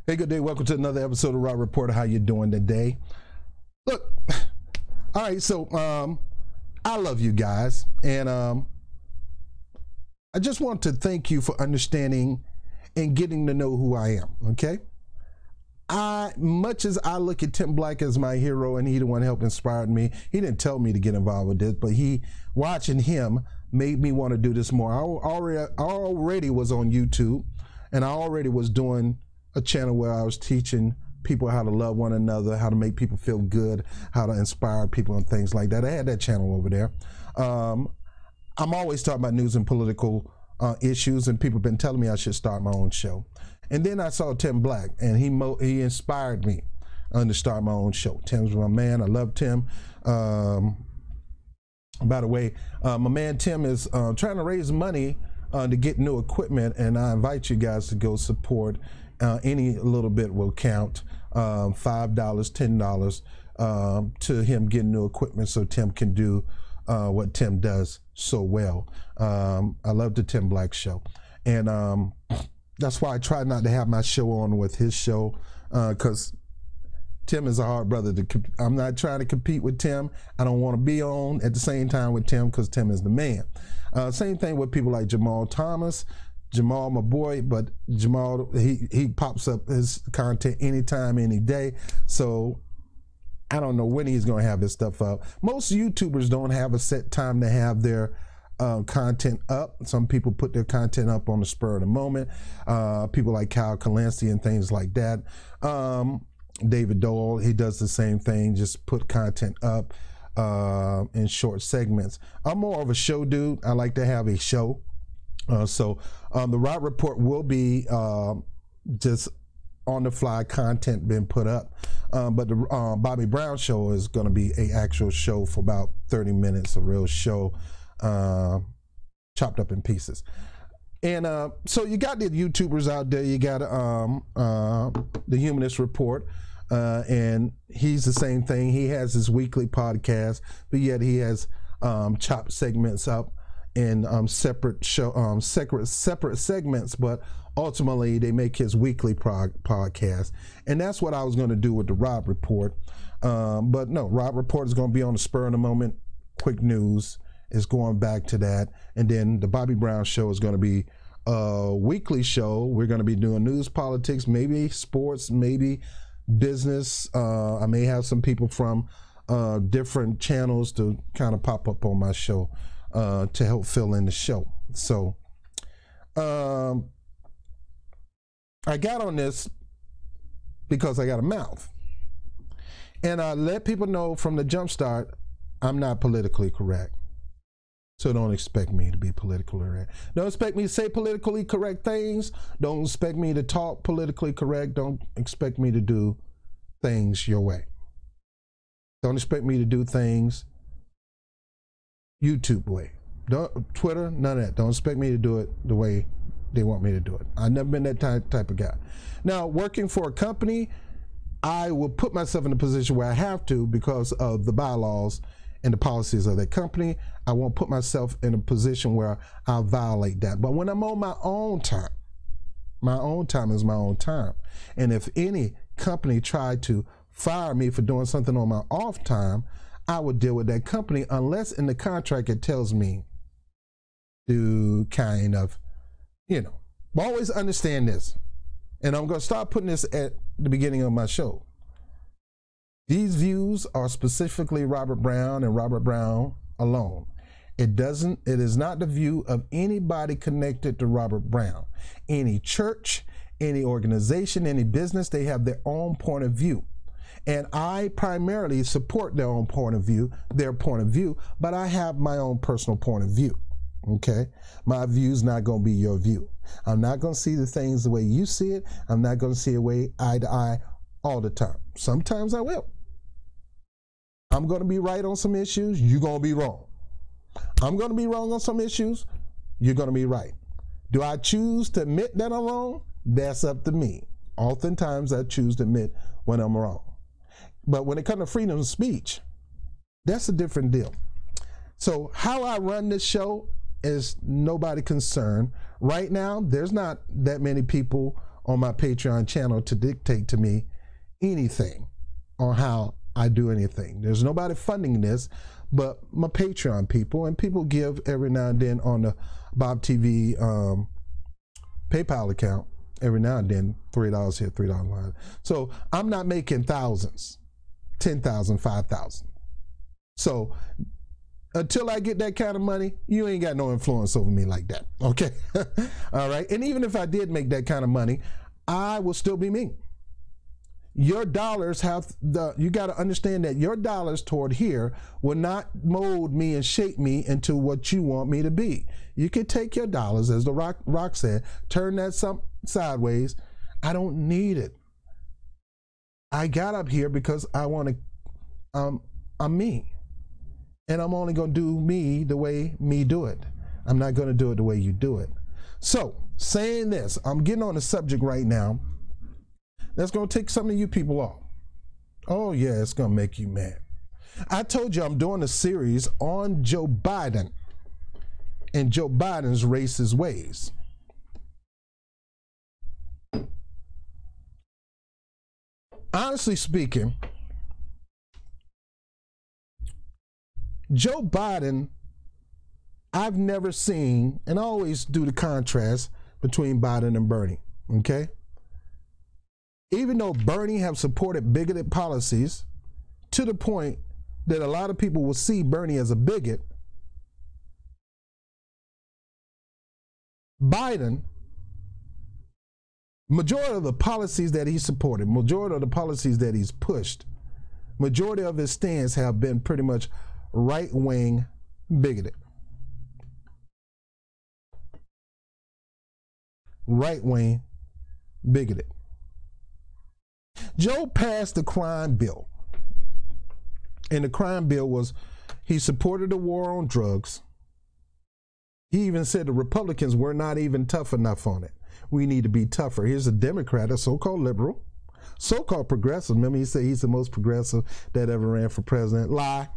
Hey, good day. Welcome to another episode of Raw Reporter. How you doing today? Look, all right. So, I love you guys, and I just want to thank you for understanding and getting to know who I am. Okay. Much as I look at Tim Black as my hero, and he the one helped inspired me. He didn't tell me to get involved with this, but watching him made me want to do this more. I already was on YouTube, and I already was doing a channel where I was teaching people how to love one another, how to make people feel good, how to inspire people and things like that. I had that channel over there. I'm always talking about news and political issues, and people have been telling me I should start my own show. And then I saw Tim Black, and he inspired me to start my own show. Tim's my man. I love Tim. By the way, my man Tim is trying to raise money to get new equipment, and I invite you guys to go support. Any little bit will count, $5, $10 to him getting new equipment so Tim can do what Tim does so well. I love the Tim Black show, and that's why I try not to have my show on with his show, because Tim is a hard brother to. I'm not trying to compete with Tim. I don't want to be on at the same time with Tim because Tim is the man. Same thing with people like Jamal Thomas. Jamal, my boy, but Jamal, he pops up his content anytime, any day. So I don't know when he's going to have his stuff up. Most YouTubers don't have a set time to have their content up. Some people put their content up on the spur of the moment. People like Kyle Kalinske and things like that. David Dole, he does the same thing, just put content up in short segments. I'm more of a show dude. I like to have a show. So the Raw Report will be just on the fly content being put up, but the Bobby Brown show is going to be an actual show for about 30 minutes, a real show, chopped up in pieces. And so you got the YouTubers out there. You got the Humanist Report, and he's the same thing. He has his weekly podcast, but yet he has chopped segments up in separate segments, but ultimately they make his weekly podcast, and that's what I was going to do with the Rob Report. But no, Rob Report is going to be on the spur of the moment, quick news is going back to that, and then the Bobby Brown show is going to be a weekly show. We're going to be doing news, politics, maybe sports, maybe business. I may have some people from different channels to kind of pop up on my show to help fill in the show. So I got on this because I got a mouth, and I let people know from the jump start I'm not politically correct. So don't expect me to be politically correct. Don't expect me to say politically correct things. Don't expect me to talk politically correct. Don't expect me to do things your way. Don't expect me to do things YouTube way. Twitter, none of that. Don't expect me to do it the way they want me to do it. I've never been that type of guy. Now, working for a company, I will put myself in a position where I have to because of the bylaws and the policies of that company. I won't put myself in a position where I'll violate that. But when I'm on my own time is my own time. And if any company tried to fire me for doing something on my off time, I would deal with that company unless in the contract it tells me to kind of, always understand this. And I'm going to start putting this at the beginning of my show. These views are specifically Robert Brown and Robert Brown alone. It is not the view of anybody connected to Robert Brown. Any church, any organization, any business, they have their own point of view. And I primarily support their own point of view, but I have my own personal point of view, okay? My view is not going to be your view. I'm not going to see the things the way you see it. I'm not going to see it eye to eye all the time. Sometimes I will. I'm going to be right on some issues. You're going to be wrong. I'm going to be wrong on some issues. You're going to be right. Do I choose to admit that I'm wrong? That's up to me. Oftentimes I choose to admit when I'm wrong. But when it comes to freedom of speech, that's a different deal. So how I run this show is nobody concerned. Right now, there's not that many people on my Patreon channel to dictate to me anything on how I do anything. There's nobody funding this but my Patreon people, and people give every now and then on the Bob TV PayPal account. Every now and then, $3 here, $3 line. So I'm not making thousands, 10,000, 5,000. So until I get that kind of money, you ain't got no influence over me like that, okay? All right, and even if I did make that kind of money, I will still be me. Your dollars have you got to understand that your dollars toward here will not mold me and shape me into what you want me to be. You can take your dollars, as the rock said, turn that sideways. I don't need it. I got up here because I want to, I'm me. And I'm only going to do me the way me do it. I'm not going to do it the way you do it. So, saying this, I'm getting on the subject right now. That's going to take some of you people off. Oh, yeah, it's going to make you mad. I told you I'm doing a series on Joe Biden and Joe Biden's racist ways. Honestly speaking, Joe Biden, I've never seen, and I always do the contrast between Biden and Bernie, okay? Even though Bernie have supported bigoted policies to the point that a lot of people will see Bernie as a bigot, Biden, majority of the policies that he supported, majority of the policies that he's pushed, majority of his stands have been pretty much right-wing bigoted. Right-wing bigoted. Joe passed the crime bill. And the crime bill was, he supported the war on drugs. He even said the Republicans were not even tough enough on it. We need to be tougher. Here's a Democrat, a so-called liberal, so-called progressive. Remember, he said he's the most progressive that ever ran for president. Lie.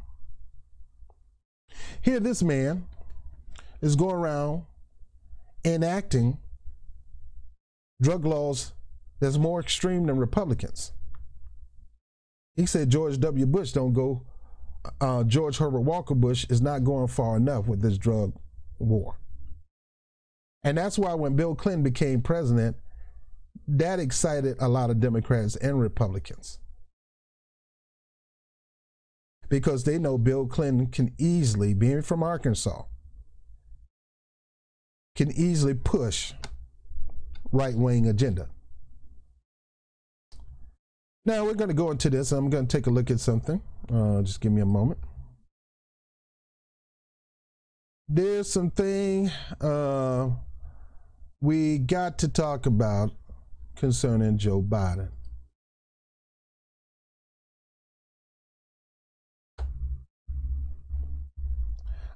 Here, this man is going around enacting drug laws that's more extreme than Republicans. He said George W. Bush don't go, George Herbert Walker Bush is not going far enough with this drug war. And that's why when Bill Clinton became president, that excited a lot of Democrats and Republicans. Because they know Bill Clinton can easily, being from Arkansas, can easily push right-wing agenda. Now we're going to go into this. I'm going to take a look at something. Just give me a moment. There's something we got to talk about concerning Joe Biden.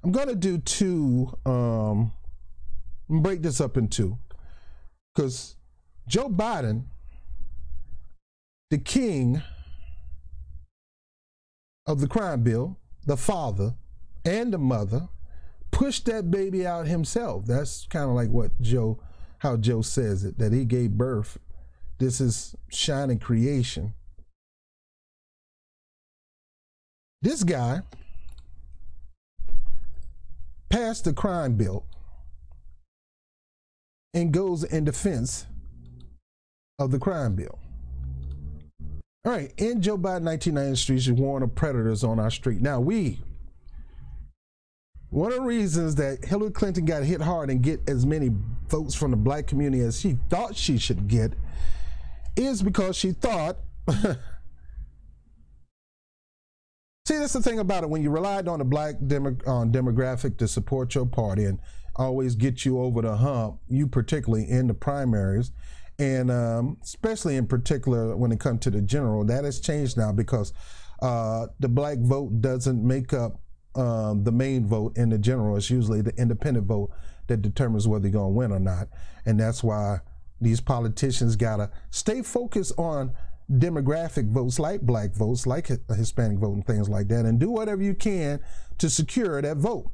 I'm going to do two, break this up in two, because Joe Biden, the king of the crime bill, the father and the mother, pushed that baby out himself. That's kind of like what how Joe says it, that he gave birth. This is shining creation. This guy passed the crime bill and goes in defense of the crime bill. All right, in Joe Biden 1990 streets, you warn of predators on our street. Now one of the reasons that Hillary Clinton got hit hard and get as many votes from the black community as she thought she should get is because she thought, see, that's the thing about it. When you relied on the black demographic to support your party and always get you over the hump, you particularly in the primaries, and especially in particular when it comes to the general, that has changed now because the black vote doesn't make up the main vote in the general. It's usually the independent vote that determines whether you're going to win or not. And that's why these politicians got to stay focused on demographic votes like black votes, like a Hispanic vote and things like that, and do whatever you can to secure that vote.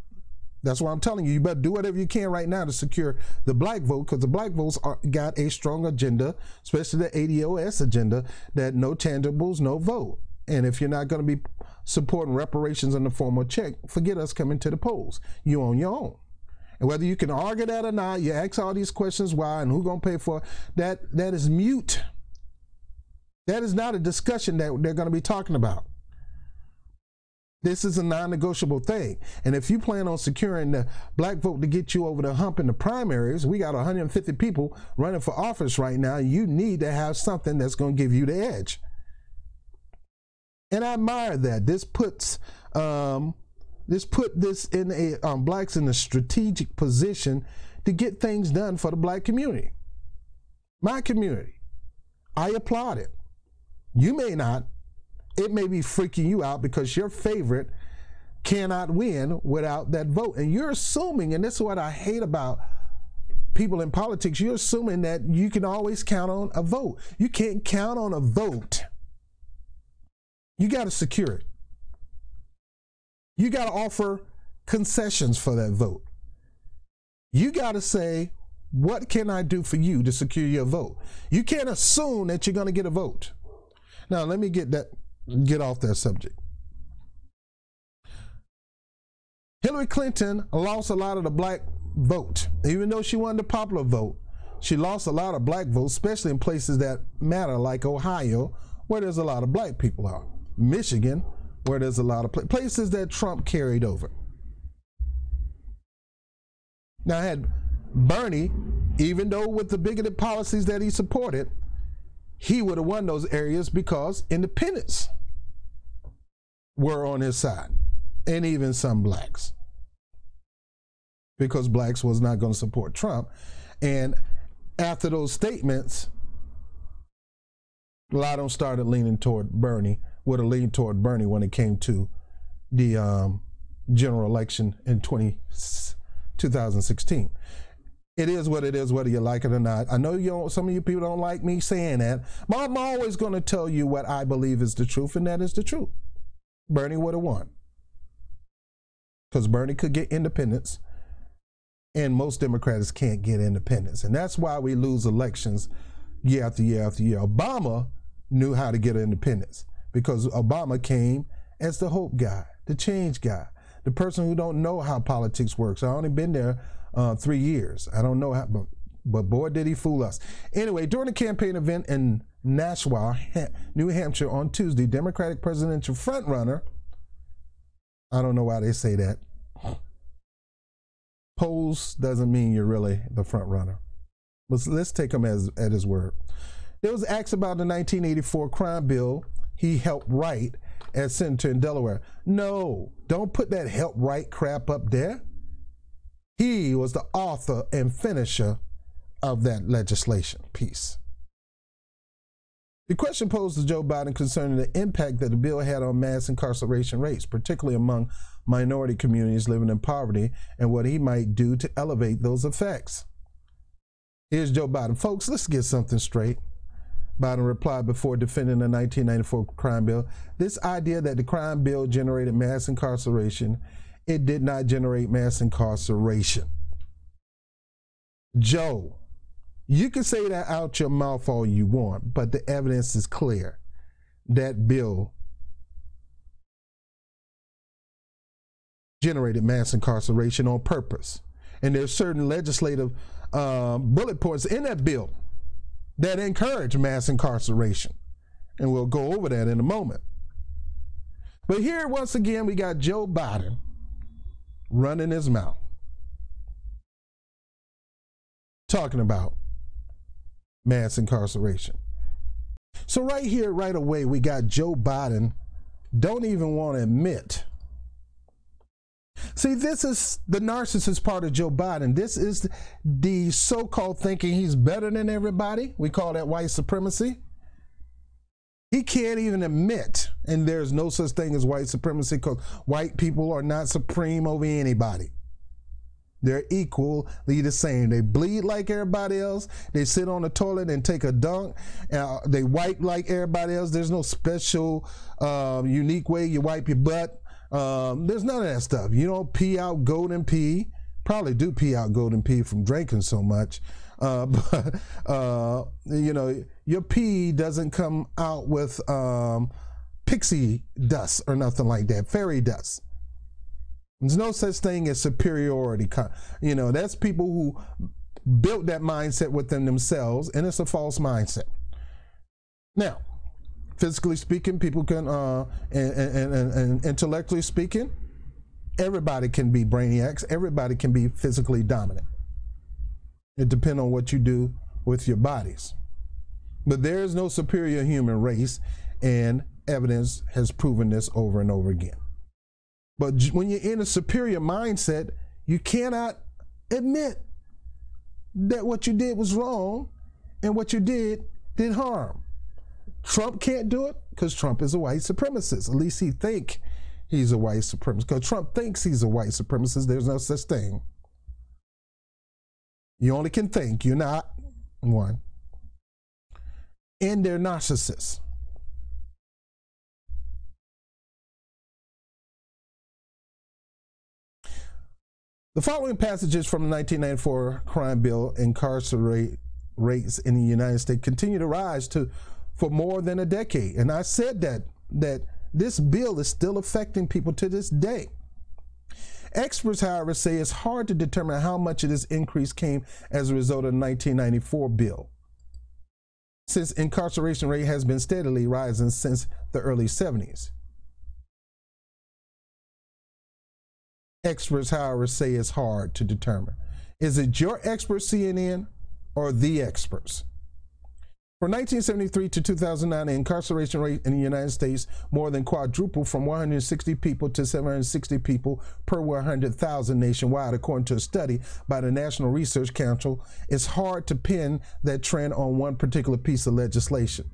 That's why I'm telling you, you better do whatever you can right now to secure the black vote, because the black votes got a strong agenda, especially the ADOS agenda, that no tangibles, no vote. And if you're not going to be supporting reparations in the form of check, forget us coming to the polls. You on your own. And whether you can argue that or not, you ask all these questions why and who going to pay for it, that is mute. That is not a discussion that they're going to be talking about. This is a non-negotiable thing. And if you plan on securing the black vote to get you over the hump in the primaries, we got 150 people running for office right now. You need to have something that's going to give you the edge. And I admire that. This put this in a blacks in a strategic position to get things done for the black community. My community. I applaud it. You may not. It may be freaking you out because your favorite cannot win without that vote. And you're assuming, and this is what I hate about people in politics, you're assuming that you can always count on a vote. You can't count on a vote. You got to secure it. You got to offer concessions for that vote. You got to say, what can I do for you to secure your vote? You can't assume that you're going to get a vote. Now, let me get off that subject. Hillary Clinton lost a lot of the black vote. Even though she won the popular vote, she lost a lot of black votes, especially in places that matter, like Ohio, where there's a lot of black people are. Michigan, where there's a lot of places that Trump carried over. Now, I had Bernie, even though with the bigoted policies that he supported, he would have won those areas because independents were on his side, and even some blacks, because blacks was not going to support Trump. And after those statements, a lot of them started leaning toward Bernie, would have leaned toward Bernie when it came to the general election in 2016. It is what it is, whether you like it or not. I know some of you people don't like me saying that, but I'm always going to tell you what I believe is the truth, and that is the truth. Bernie would have won, because Bernie could get independence, and most Democrats can't get independence. And that's why we lose elections year after year after year. Obama knew how to get independence, because Obama came as the hope guy, the change guy, the person who don't know how politics works. I've only been there 3 years. I don't know how, but boy, did he fool us. Anyway, during a campaign event in Nashua, New Hampshire on Tuesday, Democratic presidential frontrunner, I don't know why they say that. Polls doesn't mean you're really the front runner. But let's take him at his word. There was asked about the 1984 crime bill he helped write as senator in Delaware. No, don't put that help write crap up there. He was the author and finisher of that legislation piece. The question posed to Joe Biden concerning the impact that the bill had on mass incarceration rates, particularly among minority communities living in poverty, and what he might do to elevate those effects. Here's Joe Biden. Folks, let's get something straight. Biden replied before defending the 1994 crime bill. This idea that the crime bill generated mass incarceration, it did not generate mass incarceration. Joe, you can say that out your mouth all you want, but the evidence is clear. That bill generated mass incarceration on purpose. And there's certain legislative bullet points in that bill that encourage mass incarceration. And we'll go over that in a moment. But here, once again, we got Joe Biden running his mouth, talking about mass incarceration. So right here, right away, we got Joe Biden don't even want to admit. See, this is the narcissist part of Joe Biden. This is the so-called thinking he's better than everybody. We call that white supremacy. He can't even admit, and there's no such thing as white supremacy, because white people are not supreme over anybody. They're equally the same. They bleed like everybody else. They sit on the toilet and take a dunk. They wipe like everybody else. There's no special, unique way you wipe your butt. There's none of that stuff. You don't pee out golden pee. Probably do pee out golden pee from drinking so much. But you know, your pee doesn't come out with pixie dust or nothing like that, fairy dust. There's no such thing as superiority. You know, that's people who built that mindset within themselves, and it's a false mindset. Now, physically speaking, people can, and intellectually speaking, everybody can be brainiacs. Everybody can be physically dominant. It depends on what you do with your bodies. But there is no superior human race, and evidence has proven this over and over again. But when you're in a superior mindset, you cannot admit that what you did was wrong and what you did harm. Trump can't do it because Trump is a white supremacist. At least he think he's a white supremacist. Because Trump thinks he's a white supremacist. There's no such thing. You only can think. You're not one. And they're narcissists. The following passages from the 1994 crime bill incarcerate rates in the United States continue to rise for more than a decade. And I said that this bill is still affecting people to this day. Experts, however, say it's hard to determine how much of this increase came as a result of the 1994 bill, since incarceration rate has been steadily rising since the early 70s. Experts, however, say it's hard to determine. Is it your experts, CNN, or the experts? From 1973 to 2009, the incarceration rate in the United States more than quadrupled from 160 people to 760 people per 100,000 nationwide, according to a study by the National Research Council. It's hard to pin that trend on one particular piece of legislation.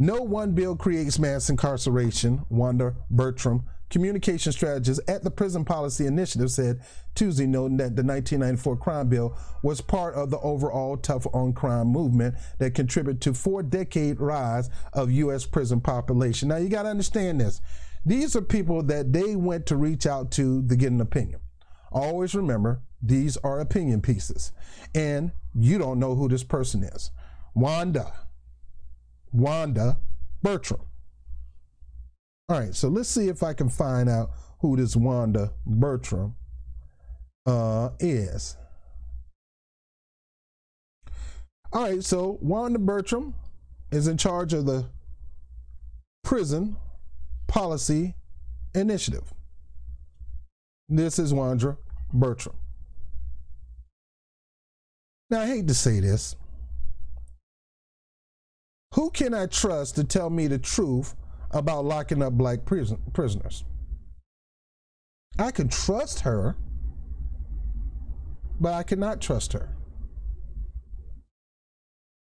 No one bill creates mass incarceration, Wanda Bertram, communication strategist at the Prison Policy Initiative, said Tuesday, noting that the 1994 crime bill was part of the overall tough on crime movement that contributed to 4-decade rise of U.S. prison population. Now, you got to understand this. These are people that they went to reach out to get an opinion. Always remember, these are opinion pieces, and you don't know who this person is. Wanda Bertram. All right, so let's see if I can find out who this Wanda Bertram is. All right, so Wanda Bertram is in charge of the Prison Policy Initiative. This is Wanda Bertram. Now, I hate to say this. Who can I trust to tell me the truth about locking up black prisoners? I can trust her, but I cannot trust her.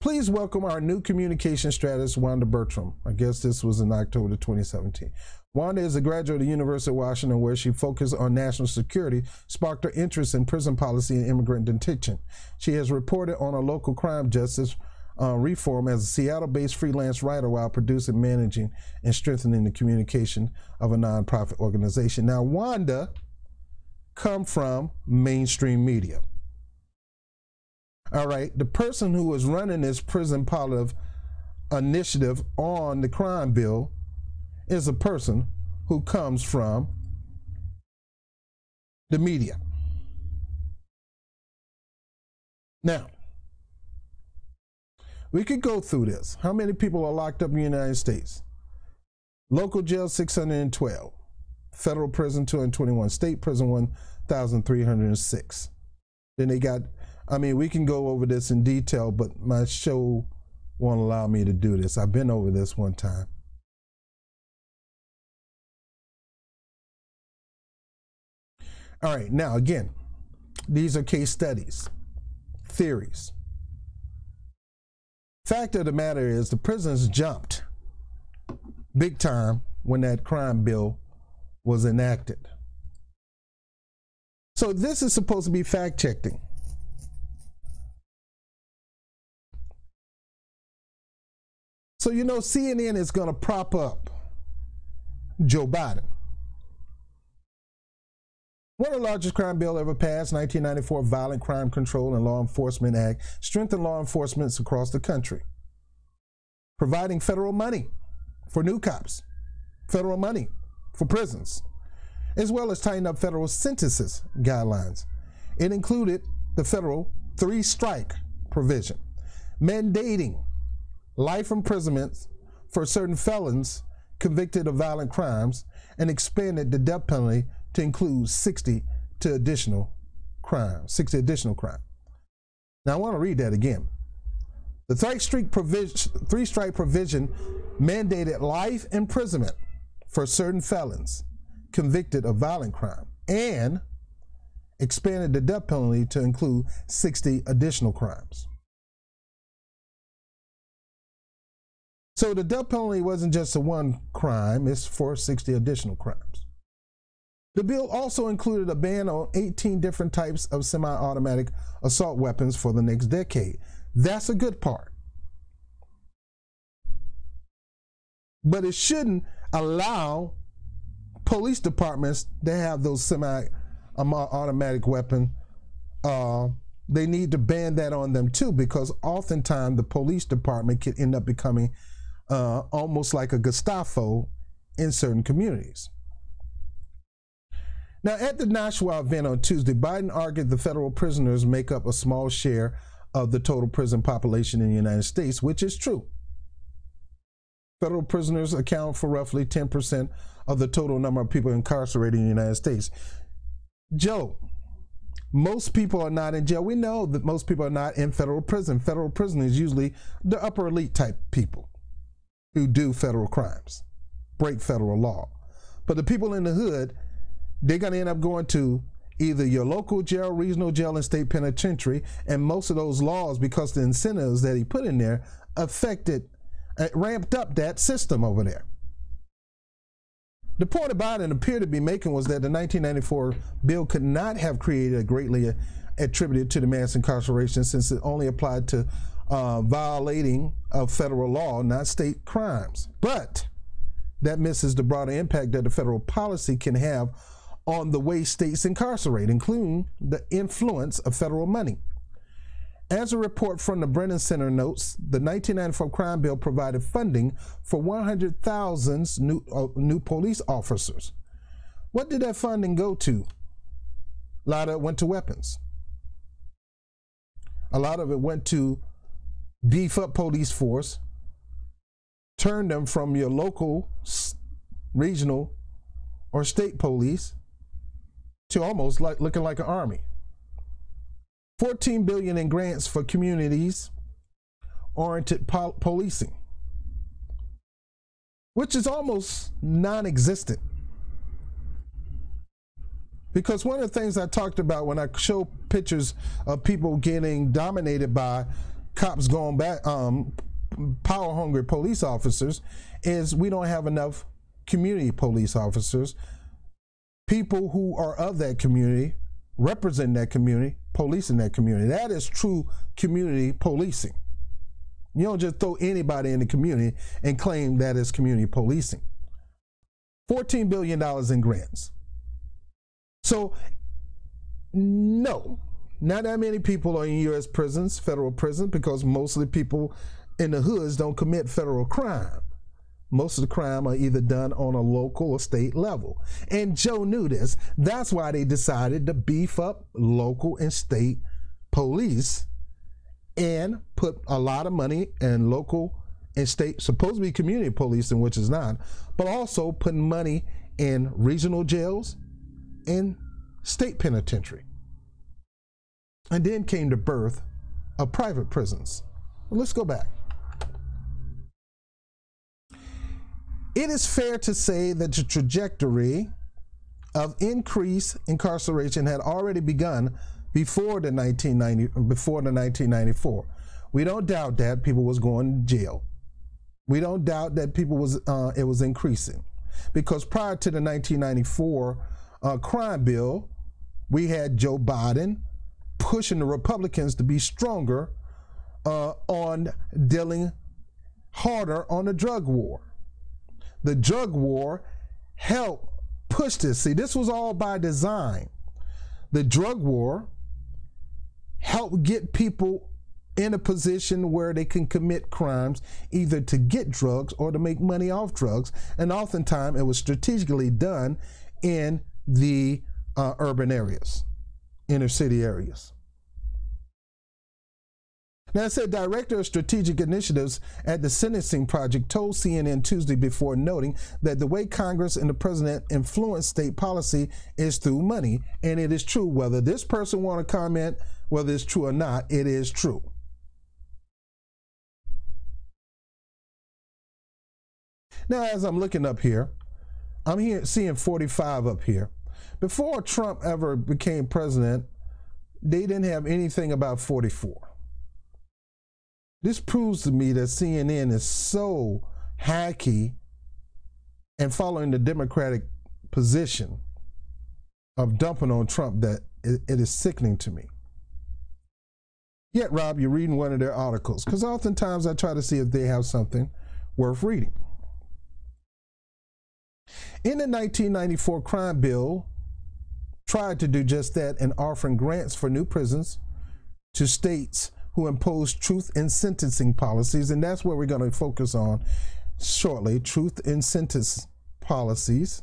Please welcome our new communication strategist, Wanda Bertram. I guess this was in October 2017. Wanda is a graduate of the University of Washington, where she focused on national security, sparked her interest in prison policy and immigrant detention. She has reported on a local crime justice reform as a Seattle-based freelance writer while producing, managing, and strengthening the communication of a nonprofit organization. Now, Wanda come from mainstream media. All right, the person who is running this prison policy initiative on the crime bill is a person who comes from the media. Now, we could go through this. How many people are locked up in the United States? Local jail, 612. Federal prison, 221. State prison, 1,306. Then they got, we can go over this in detail, but my show won't allow me to do this. I've been over this one time. All right, now again, these are case studies, theories. Fact of the matter is, the prisons jumped big time when that crime bill was enacted. So this is supposed to be fact-checking. So you know CNN is going to prop up Joe Biden. One of the largest crime bill ever passed, 1994 Violent Crime Control and Law Enforcement Act, strengthened law enforcement across the country, providing federal money for new cops, federal money for prisons, as well as tighten up federal sentences guidelines. It included the federal 3-strike provision, mandating life imprisonment for certain felons convicted of violent crimes, and expanded the death penalty to include 60 additional crimes. Now I want to read that again. The 3-strike provision mandated life imprisonment for certain felons convicted of violent crime and expanded the death penalty to include 60 additional crimes. So the death penalty wasn't just a one crime, it's for 60 additional crimes. The bill also included a ban on 18 different types of semi-automatic assault weapons for the next decade. That's a good part. But it shouldn't allow police departments to have those semi-automatic weapons. They need to ban that on them too, because oftentimes the police department can end up becoming almost like a Gustavo in certain communities. Now, at the Nashua event on Tuesday, Biden argued the federal prisoners make up a small share of the total prison population in the United States, which is true. Federal prisoners account for roughly 10% of the total number of people incarcerated in the United States. Joe, most people are not in jail. We know that most people are not in federal prison. Federal prison is usually the upper elite type people who do federal crimes, break federal law. But the people in the hood, they're going to end up going to either your local jail, regional jail, and state penitentiary. And most of those laws, because the incentives that he put in there, ramped up that system over there. The point Biden appeared to be making was that the 1994 bill could not have created a greatly attributed to the mass incarceration, since it only applied to violating of federal law, not state crimes. But that misses the broader impact that the federal policy can have on the way states incarcerate, including the influence of federal money. As a report from the Brennan Center notes, the 1994 crime bill provided funding for 100,000 new police officers. What did that funding go to? A lot of it went to weapons. A lot of it went to beef up police force, turn them from your local, regional, or state police to almost like looking like an army. $14 billion in grants for communities-oriented policing, which is almost non-existent. Because one of the things I talked about when I show pictures of people getting dominated by cops going back, power-hungry police officers, is we don't have enough community police officers, people who are of that community, represent that community, policing that community. That is true community policing. You don't just throw anybody in the community and claim that is community policing. $14 billion in grants. So, no, not that many people are in U.S. prisons, federal prisons, because most of the people in the hoods don't commit federal crime. Most of the crime are either done on a local or state level. And Joe knew this. That's why they decided to beef up local and state police and put a lot of money in local and state, supposed to be community policing, which is not, but also putting money in regional jails and state penitentiary. And then came the birth of private prisons. Well, let's go back. It is fair to say that the trajectory of increased incarceration had already begun before the 1994. We don't doubt that people was going to jail. We don't doubt that people was it was increasing, because prior to the 1994 crime bill, we had Joe Biden pushing the Republicans to be stronger on dealing harder on the drug war. The drug war helped push this. See, this was all by design. The drug war helped get people in a position where they can commit crimes either to get drugs or to make money off drugs. And oftentimes it was strategically done in the urban areas, inner city areas. Now, it said Director of Strategic Initiatives at the Sentencing Project told CNN Tuesday before noting that the way Congress and the president influence state policy is through money. And it is true. Whether this person want to comment, whether it's true or not, it is true. Now, as I'm looking up here, I'm here seeing 45 up here. Before Trump ever became president, they didn't have anything about 44. This proves to me that CNN is so hacky and following the Democratic position of dumping on Trump that it is sickening to me. Yet, Rob, you're reading one of their articles, because oftentimes I try to see if they have something worth reading. In the 1994 crime bill, tried to do just that and offering grants for new prisons to states who impose truth in sentencing policies, and that's where we're going to focus on shortly, truth in sentence policies,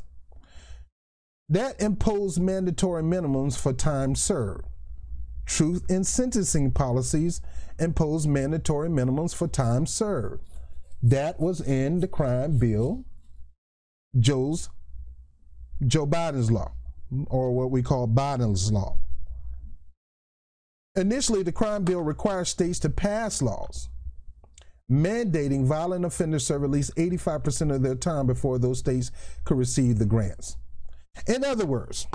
that impose mandatory minimums for time served. Truth in sentencing policies impose mandatory minimums for time served. That was in the crime bill, Joe Biden's law, or what we call Biden's law. Initially, the crime bill requires states to pass laws mandating violent offenders serve at least 85% of their time before those states could receive the grants. In other words,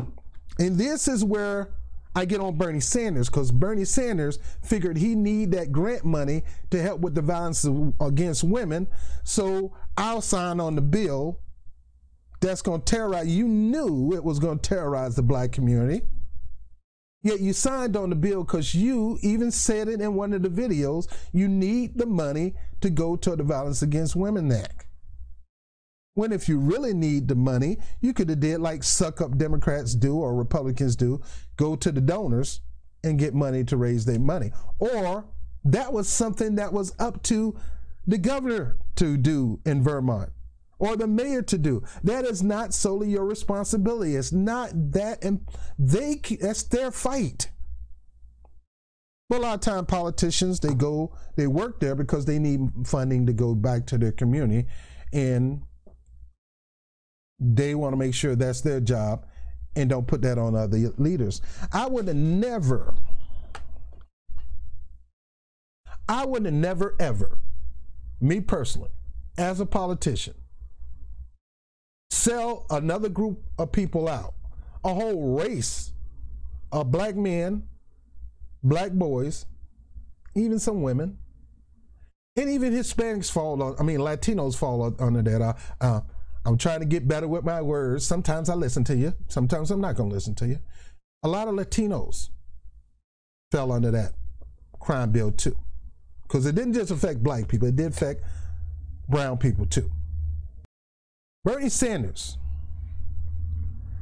and this is where I get on Bernie Sanders, because Bernie Sanders figured he need that grant money to help with the violence against women, so I'll sign on the bill that's going to terrorize. You knew it was going to terrorize the black community. Yet you signed on the bill because you even said it in one of the videos, you need the money to go to the Violence Against Women Act. When if you really need the money, you could have did like suck up Democrats do or Republicans do, go to the donors and get money to raise their money. Or that was something that was up to the governor to do in Vermont, or the mayor to do. That is not solely your responsibility. It's not that, and that's their fight. But a lot of time politicians, they work there because they need funding to go back to their community, and they want to make sure that's their job and don't put that on other leaders. I would have never ever, me personally, as a politician, sell another group of people out, a whole race of black men, black boys, even some women, and even Hispanics Latinos fall under that. I'm trying to get better with my words. Sometimes I listen to you. Sometimes I'm not going to listen to you. A lot of Latinos fell under that crime bill too, because it didn't just affect black people. It did affect brown people too. Bernie Sanders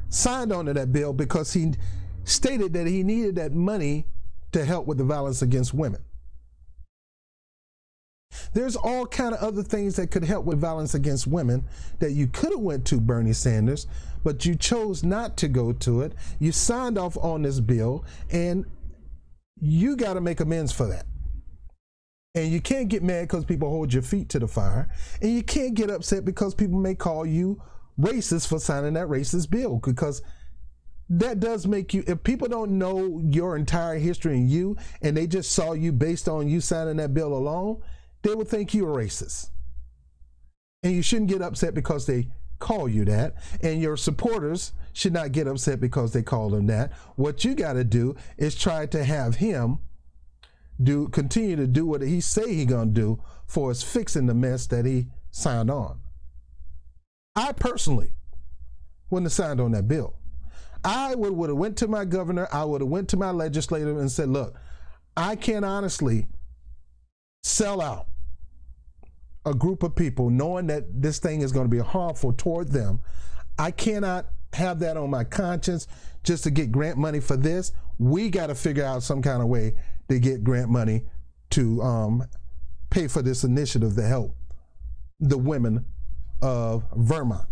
signed onto that bill because he stated that he needed that money to help with the violence against women. There's all kind of other things that could help with violence against women that you could have went to, Bernie Sanders, but you chose not to go to it. You signed off on this bill, and you got to make amends for that. And you can't get mad because people hold your feet to the fire, and you can't get upset because people may call you racist for signing that racist bill, because that does make you, if people don't know your entire history and they just saw you based on you signing that bill alone, they would think you're racist. And you shouldn't get upset because they call you that, and your supporters should not get upset because they call them that. What you got to do is try to have him continue to do what he say he gonna do for us fixing the mess that he signed on. I personally wouldn't have signed on that bill. I would have went to my governor, I would have went to my legislator and said, look, I can't honestly sell out a group of people knowing that this thing is going to be harmful toward them. I cannot have that on my conscience just to get grant money for this. We got to figure out some kind of way to get grant money to pay for this initiative to help the women of Vermont.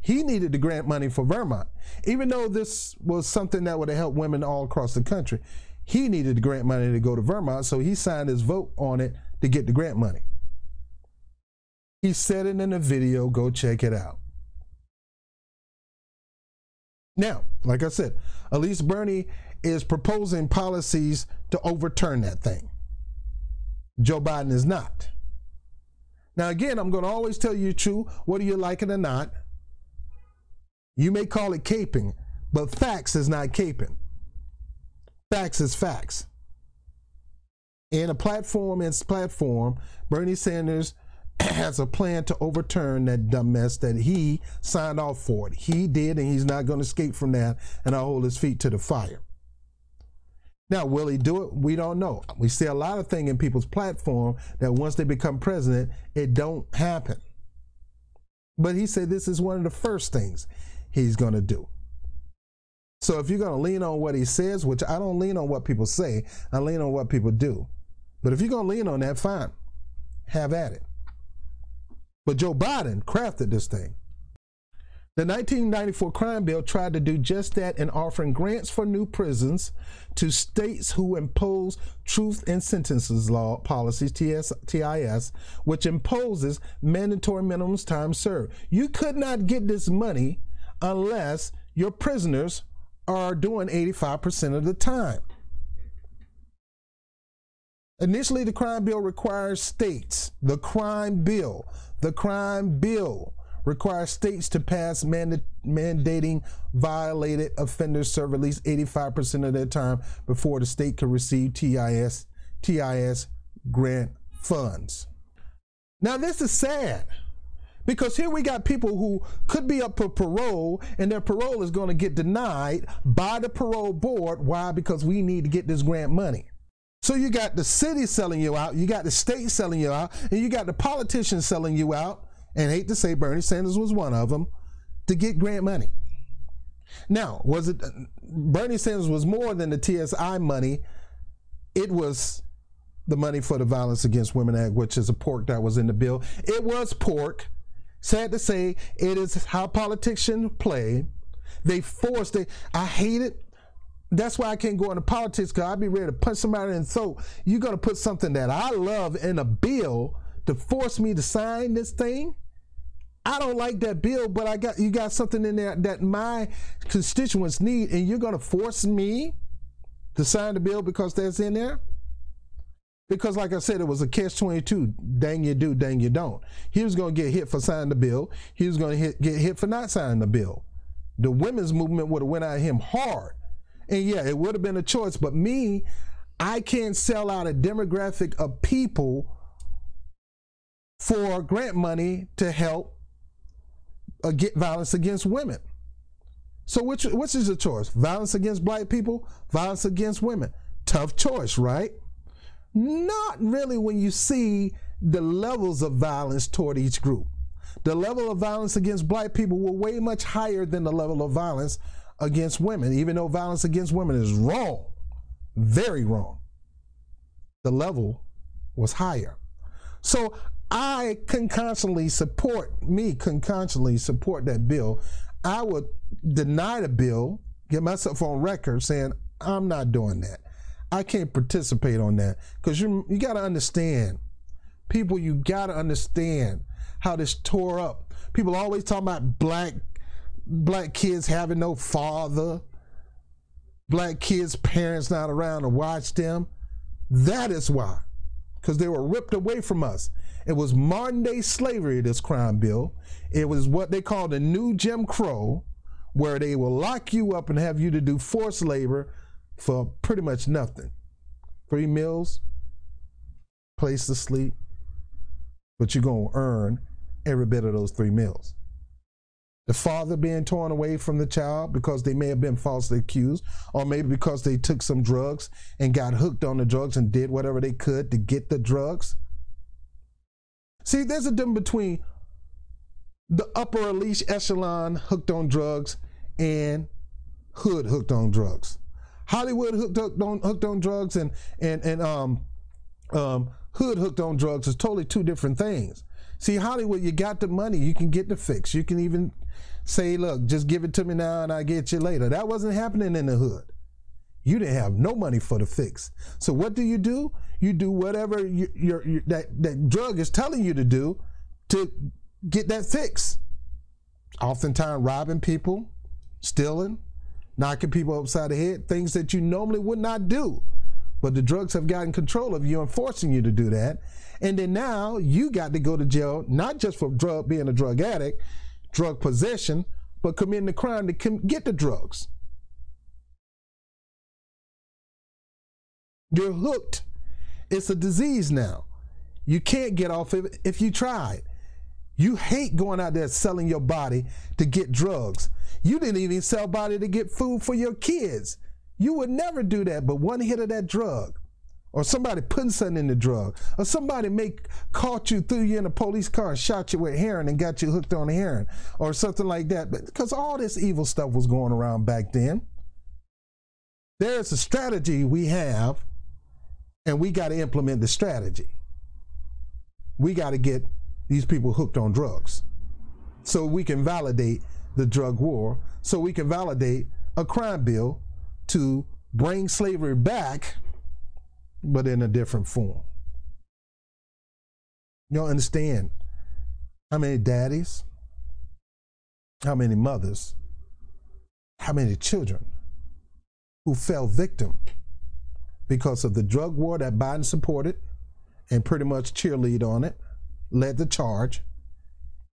He needed the grant money for Vermont. Even though this was something that would have helped women all across the country, he needed the grant money to go to Vermont, so he signed his vote on it to get the grant money. He said it in a video, go check it out. Now, like I said, at least Bernie is proposing policies to overturn that thing. Joe Biden is not. Now again, I'm going to always tell you the truth, whether you like it or not. You may call it caping, but facts is not caping. Facts is facts. In a platform, Bernie Sanders has a plan to overturn that dumb mess that he signed off for it. He did, and he's not going to escape from that, and I'll hold his feet to the fire. Now, will he do it? We don't know. We see a lot of things in people's platform that once they become president, it don't happen. But he said this is one of the first things he's going to do. So if you're going to lean on what he says, which I don't lean on what people say, I lean on what people do. But if you're going to lean on that, fine. Have at it. But Joe Biden crafted this thing. The 1994 crime bill tried to do just that in offering grants for new prisons to states who impose truth in sentences law policies, TIS, which imposes mandatory minimum time served. You could not get this money unless your prisoners are doing 85% of the time. Initially, the crime bill requires states, the crime bill requires states to pass mandating violated offenders serve at least 85% of their time before the state can receive TIS grant funds. Now this is sad, because here we got people who could be up for parole, and their parole is going to get denied by the parole board. Why? Because we need to get this grant money. So you got the city selling you out, you got the state selling you out, and you got the politicians selling you out, and hate to say Bernie Sanders was one of them, to get grant money. Now, was it Bernie Sanders was more than the TSI money? It was the money for the Violence Against Women Act, which is a pork that was in the bill. It was pork. Sad to say, it is how politicians play. They forced it. I hate it. That's why I can't go into politics, because I'd be ready to punch somebody in the throat. You're going to put something that I love in a bill to force me to sign this thing? I don't like that bill, but you got something in there that my constituents need, and you're going to force me to sign the bill because that's in there? Because like I said, it was a catch-22. Dang you do, dang you don't. He was going to get hit for signing the bill. He was going to get hit for not signing the bill. The women's movement would have went at him hard. And yeah, it would have been a choice, but me, I can't sell out a demographic of people for grant money to help get violence against women. So which is the choice? Violence against black people, violence against women. Tough choice, right? Not really when you see the levels of violence toward each group. The level of violence against black people were way much higher than the level of violence against women, even though violence against women is wrong, very wrong. The level was higher. So I can constantly support that bill. I would deny the bill, get myself on record saying, I'm not doing that. I can't participate on that, because you got to understand, people, you got to understand how this tore up. People always talk about black kids having no father, black kids' parents not around to watch them. That is why, because they were ripped away from us. It was modern day slavery, this crime bill. It was what they call the new Jim Crow, where they will lock you up and have you to do forced labor for pretty much nothing. 3 meals, place to sleep, but you're going to earn every bit of those 3 meals. The father being torn away from the child because they may have been falsely accused, or maybe because they took some drugs and got hooked on the drugs and did whatever they could to get the drugs. See, there's a difference between the upper elite echelon hooked on drugs and hood hooked on drugs. Hollywood hooked on drugs and hood hooked on drugs is totally two different things. See, Hollywood, you got the money, you can get the fix. You can even say, look, just give it to me now and I'll get you later. That wasn't happening in the hood. You didn't have no money for the fix. So what do? You do whatever that drug is telling you to do to get that fix. Oftentimes robbing people, stealing, knocking people upside the head, things that you normally would not do. But the drugs have gotten control of you and forcing you to do that. And then now you got to go to jail, not just for being a drug addict, drug possession, but committing the crime to get the drugs. You're hooked. It's a disease now. You can't get off of it if you tried. You hate going out there selling your body to get drugs. You didn't even sell body to get food for your kids. You would never do that, but one hit of that drug, or somebody putting something in the drug, or somebody caught you, threw you in a police car and shot you with heroin and got you hooked on heroin, or something like that. Because all this evil stuff was going around back then. There's a strategy we have, and we got to implement the strategy. We got to get these people hooked on drugs so we can validate the drug war, so we can validate a crime bill to bring slavery back, but in a different form. You don't understand how many daddies, how many mothers, how many children who fell victim because of the drug war that Biden supported and pretty much cheerlead on it, led the charge,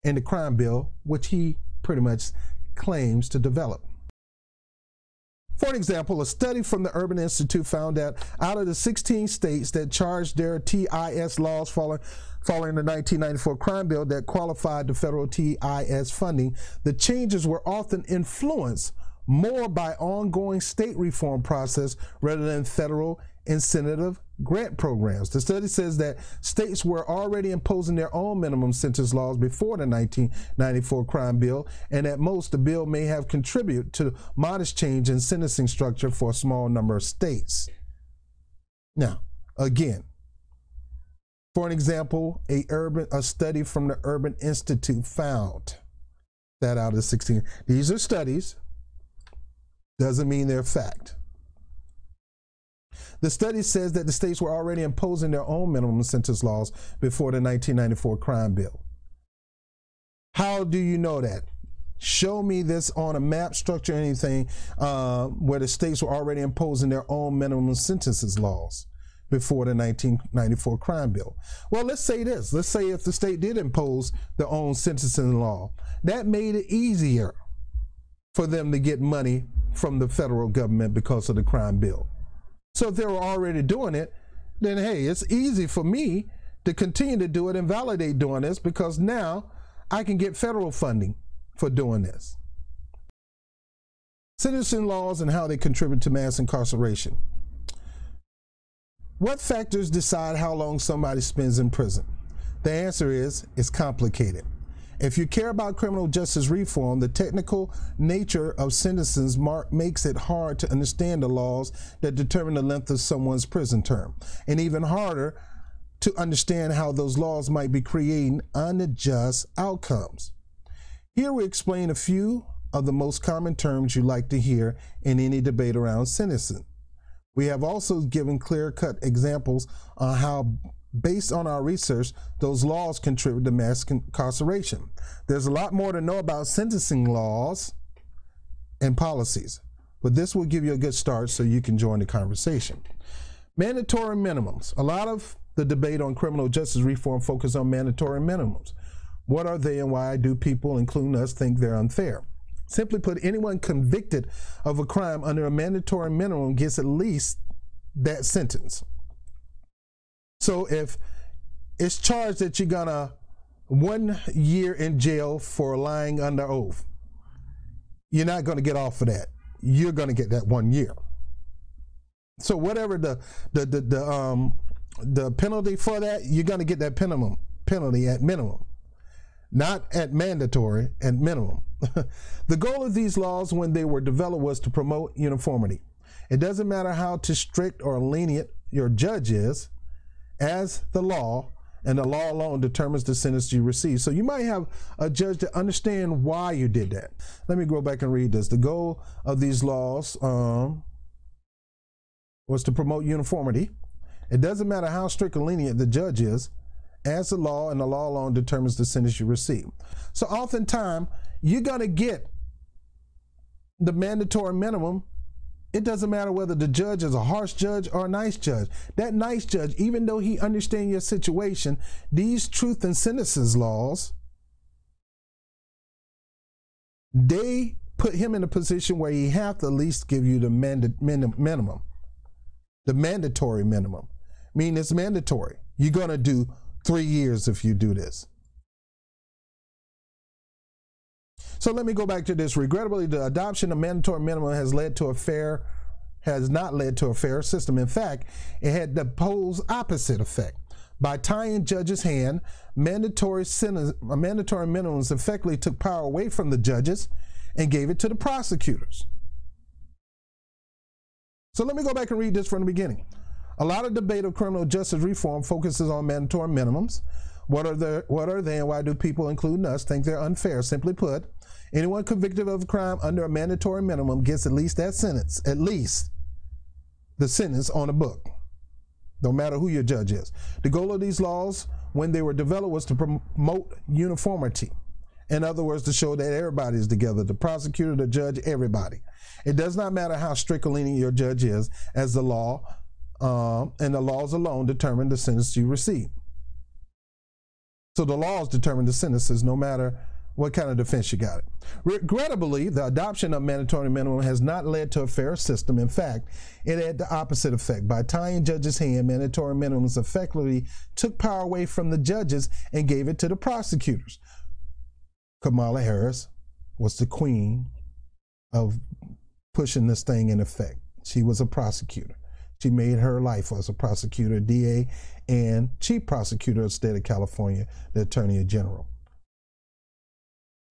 and the crime bill, which he pretty much claims to develop. For example, a study from the Urban Institute found that out of the 16 states that charged their TIS laws following the 1994 crime bill that qualified the federal TIS funding, the changes were often influenced more by ongoing state reform process rather than federal incentive grant programs. The study says that states were already imposing their own minimum sentence laws before the 1994 crime bill, and at most the bill may have contributed to modest change in sentencing structure for a small number of states. Now, again, for an example, a study from the Urban Institute found that out of the 16, these are studies, doesn't mean they're fact. The study says that the states were already imposing their own minimum sentence laws before the 1994 crime bill. How do you know that? Show me this on a map, structure, anything where the states were already imposing their own minimum sentences laws before the 1994 crime bill. Well, let's say this. Let's say if the state did impose their own sentencing law, that made it easier for them to get money from the federal government because of the crime bill. So if they were already doing it, then hey, it's easy for me to continue to do it and validate doing this because now I can get federal funding for doing this. Sentencing laws and how they contribute to mass incarceration. What factors decide how long somebody spends in prison? The answer is, it's complicated. If you care about criminal justice reform, the technical nature of sentences makes it hard to understand the laws that determine the length of someone's prison term, and even harder to understand how those laws might be creating unjust outcomes. Here we explain a few of the most common terms you like to hear in any debate around sentencing. We have also given clear-cut examples on how, based on our research, those laws contribute to mass incarceration. There's a lot more to know about sentencing laws and policies, but this will give you a good start so you can join the conversation. Mandatory minimums. A lot of the debate on criminal justice reform focuses on mandatory minimums. What are they and why do people, including us, think they're unfair? Simply put, anyone convicted of a crime under a mandatory minimum gets at least that sentence. So if it's charged that you're gonna 1 year in jail for lying under oath, you're not gonna get off of that. You're gonna get that 1 year. So whatever the penalty for that, you're gonna get that penalty at minimum, not at mandatory, at minimum. The goal of these laws when they were developed was to promote uniformity. It doesn't matter how strict or lenient your judge is, as the law, and the law alone determines the sentence you receive. So you might have a judge that understand why you did that. Let me go back and read this. The goal of these laws was to promote uniformity. It doesn't matter how strict or lenient the judge is, as the law and the law alone determines the sentence you receive. So oftentimes, you're going to get the mandatory minimum. It doesn't matter whether the judge is a harsh judge or a nice judge. That nice judge, even though he understands your situation, these truth and sentences laws, they put him in a position where he have to at least give you the minimum, the mandatory minimum. Meaning it's mandatory. You're going to do 3 years if you do this. So let me go back to this. Regrettably, the adoption of mandatory minimum has not led to a fair system. In fact, it had the opposed opposite effect. By tying judges' hand, mandatory minimums effectively took power away from the judges and gave it to the prosecutors. So let me go back and read this from the beginning. A lot of debate of criminal justice reform focuses on mandatory minimums. What are they and why do people, including us, think they're unfair? Simply put, anyone convicted of a crime under a mandatory minimum gets at least that sentence, at least the sentence on the book, no matter who your judge is. The goal of these laws, when they were developed, was to promote uniformity. In other words, to show that everybody is together, the prosecutor, the judge, everybody. It does not matter how strict or lenient your judge is, as the law and the laws alone determine the sentence you receive. So the laws determine the sentences no matter what kind of defense you got it. Regrettably, the adoption of mandatory minimum has not led to a fair system. In fact, it had the opposite effect. By tying judges' hand, mandatory minimums effectively took power away from the judges and gave it to the prosecutors. Kamala Harris was the queen of pushing this thing in effect. She was a prosecutor. She made her life as a prosecutor, DA, and chief prosecutor of the state of California, the Attorney General.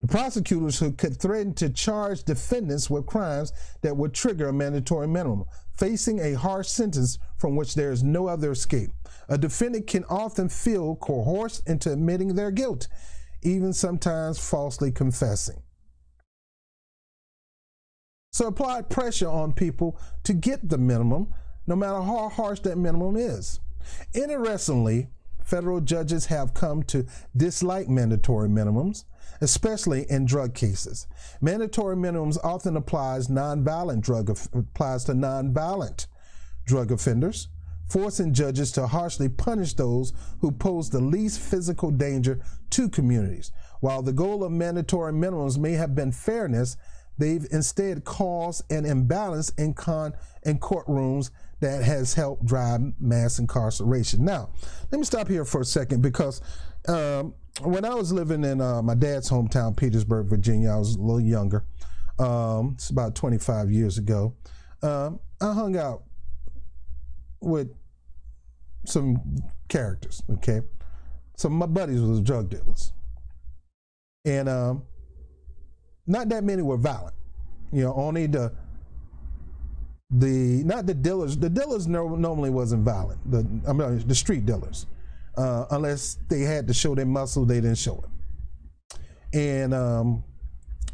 The prosecutors who could threaten to charge defendants with crimes that would trigger a mandatory minimum, facing a harsh sentence from which there is no other escape. A defendant can often feel coerced into admitting their guilt, even sometimes falsely confessing. So applied pressure on people to get the minimum, no matter how harsh that minimum is. Interestingly, federal judges have come to dislike mandatory minimums, especially in drug cases. Mandatory minimums often applies to nonviolent drug offenders, forcing judges to harshly punish those who pose the least physical danger to communities. While the goal of mandatory minimums may have been fairness, they've instead caused an imbalance in courtrooms that has helped drive mass incarceration. Now, let me stop here for a second, because when I was living in my dad's hometown, Petersburg, Virginia, I was a little younger. It's about 25 years ago. I hung out with some characters, okay? Some of my buddies was drug dealers. And not that many were violent. You know, only not the dealers. The dealers normally wasn't violent. The street dealers, unless they had to show their muscle, they didn't show it. And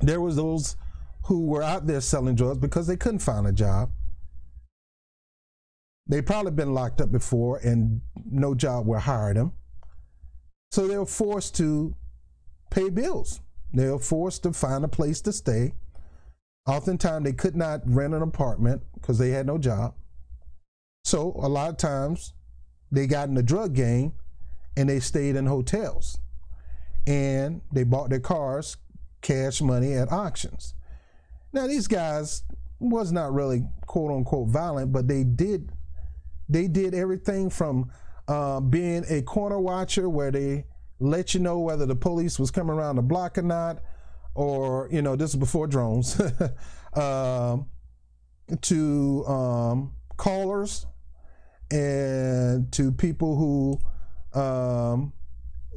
there was those who were out there selling drugs because they couldn't find a job. They probably been locked up before and no job will hire them. So they were forced to pay bills. They were forced to find a place to stay. Oftentimes they could not rent an apartment because they had no job. So a lot of times they got in the drug game and they stayed in hotels. And they bought their cars, cash money at auctions. Now these guys was not really quote unquote violent, but they did everything from being a corner watcher where they let you know whether the police was coming around the block or not, or, you know, this is before drones, to callers and to people who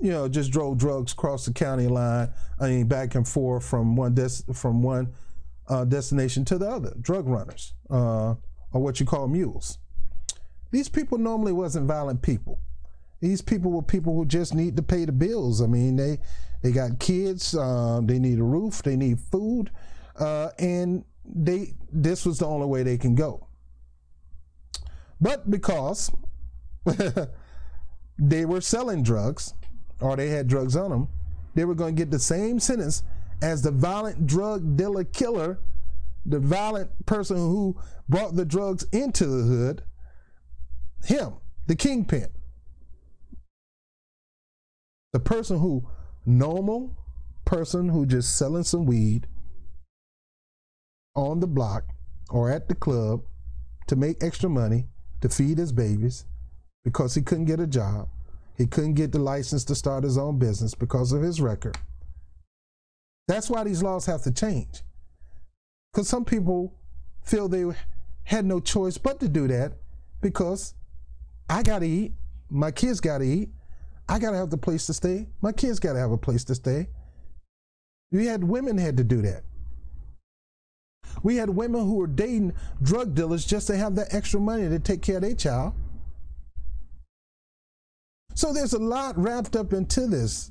you know, just drove drugs across the county line. I mean, back and forth from one destination to the other. Drug runners, or what you call mules. These people normally wasn't violent people. These people were people who just need to pay the bills. I mean, they got kids, they need a roof, they need food, and this was the only way they can go. But because they were selling drugs, or they had drugs on them, they were going to get the same sentence as the violent drug dealer killer, the violent person who brought the drugs into the hood, him, the kingpin. The person who, normal person who just selling some weed on the block or at the club to make extra money to feed his babies because he couldn't get a job. He couldn't get the license to start his own business because of his record. That's why these laws have to change. Because some people feel they had no choice but to do that because I got to eat, my kids got to eat, I got to have the place to stay, my kids got to have a place to stay. We had women had to do that. We had women who were dating drug dealers just to have that extra money to take care of their child. So there's a lot wrapped up into this.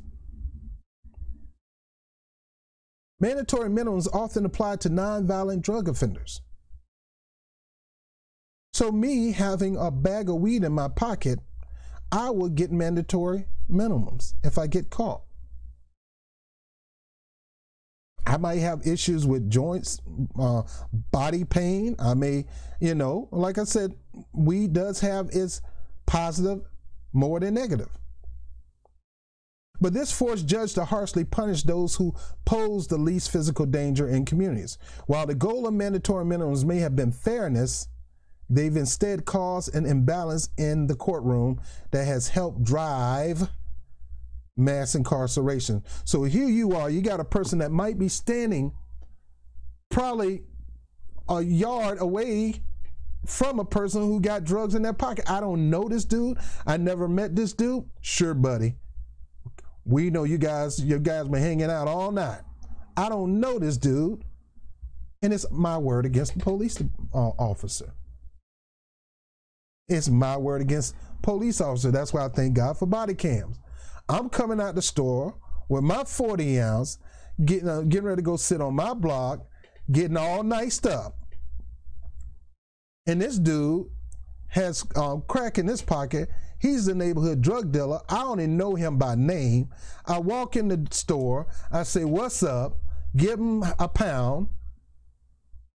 Mandatory minimums often apply to nonviolent drug offenders. So me having a bag of weed in my pocket, I will get mandatory minimums if I get caught. I might have issues with joints, body pain. I may, you know, like I said, weed does have its positive more than negative. But this forced judge to harshly punish those who pose the least physical danger in communities. While the goal of mandatory minimums may have been fairness, they've instead caused an imbalance in the courtroom that has helped drive mass incarceration. So here you are, you got a person that might be standing probably a yard away from a person who got drugs in their pocket. I don't know this dude. I never met this dude. Sure, buddy. We know your guys been hanging out all night. I don't know this dude. And it's my word against the police officer. It's my word against police officer. That's why I thank God for body cams. I'm coming out the store with my 40 ounce, getting ready to go sit on my block, getting all niced up. And this dude has crack in his pocket. He's the neighborhood drug dealer. I don't even know him by name. I walk in the store. I say, "What's up?" Give him a pound.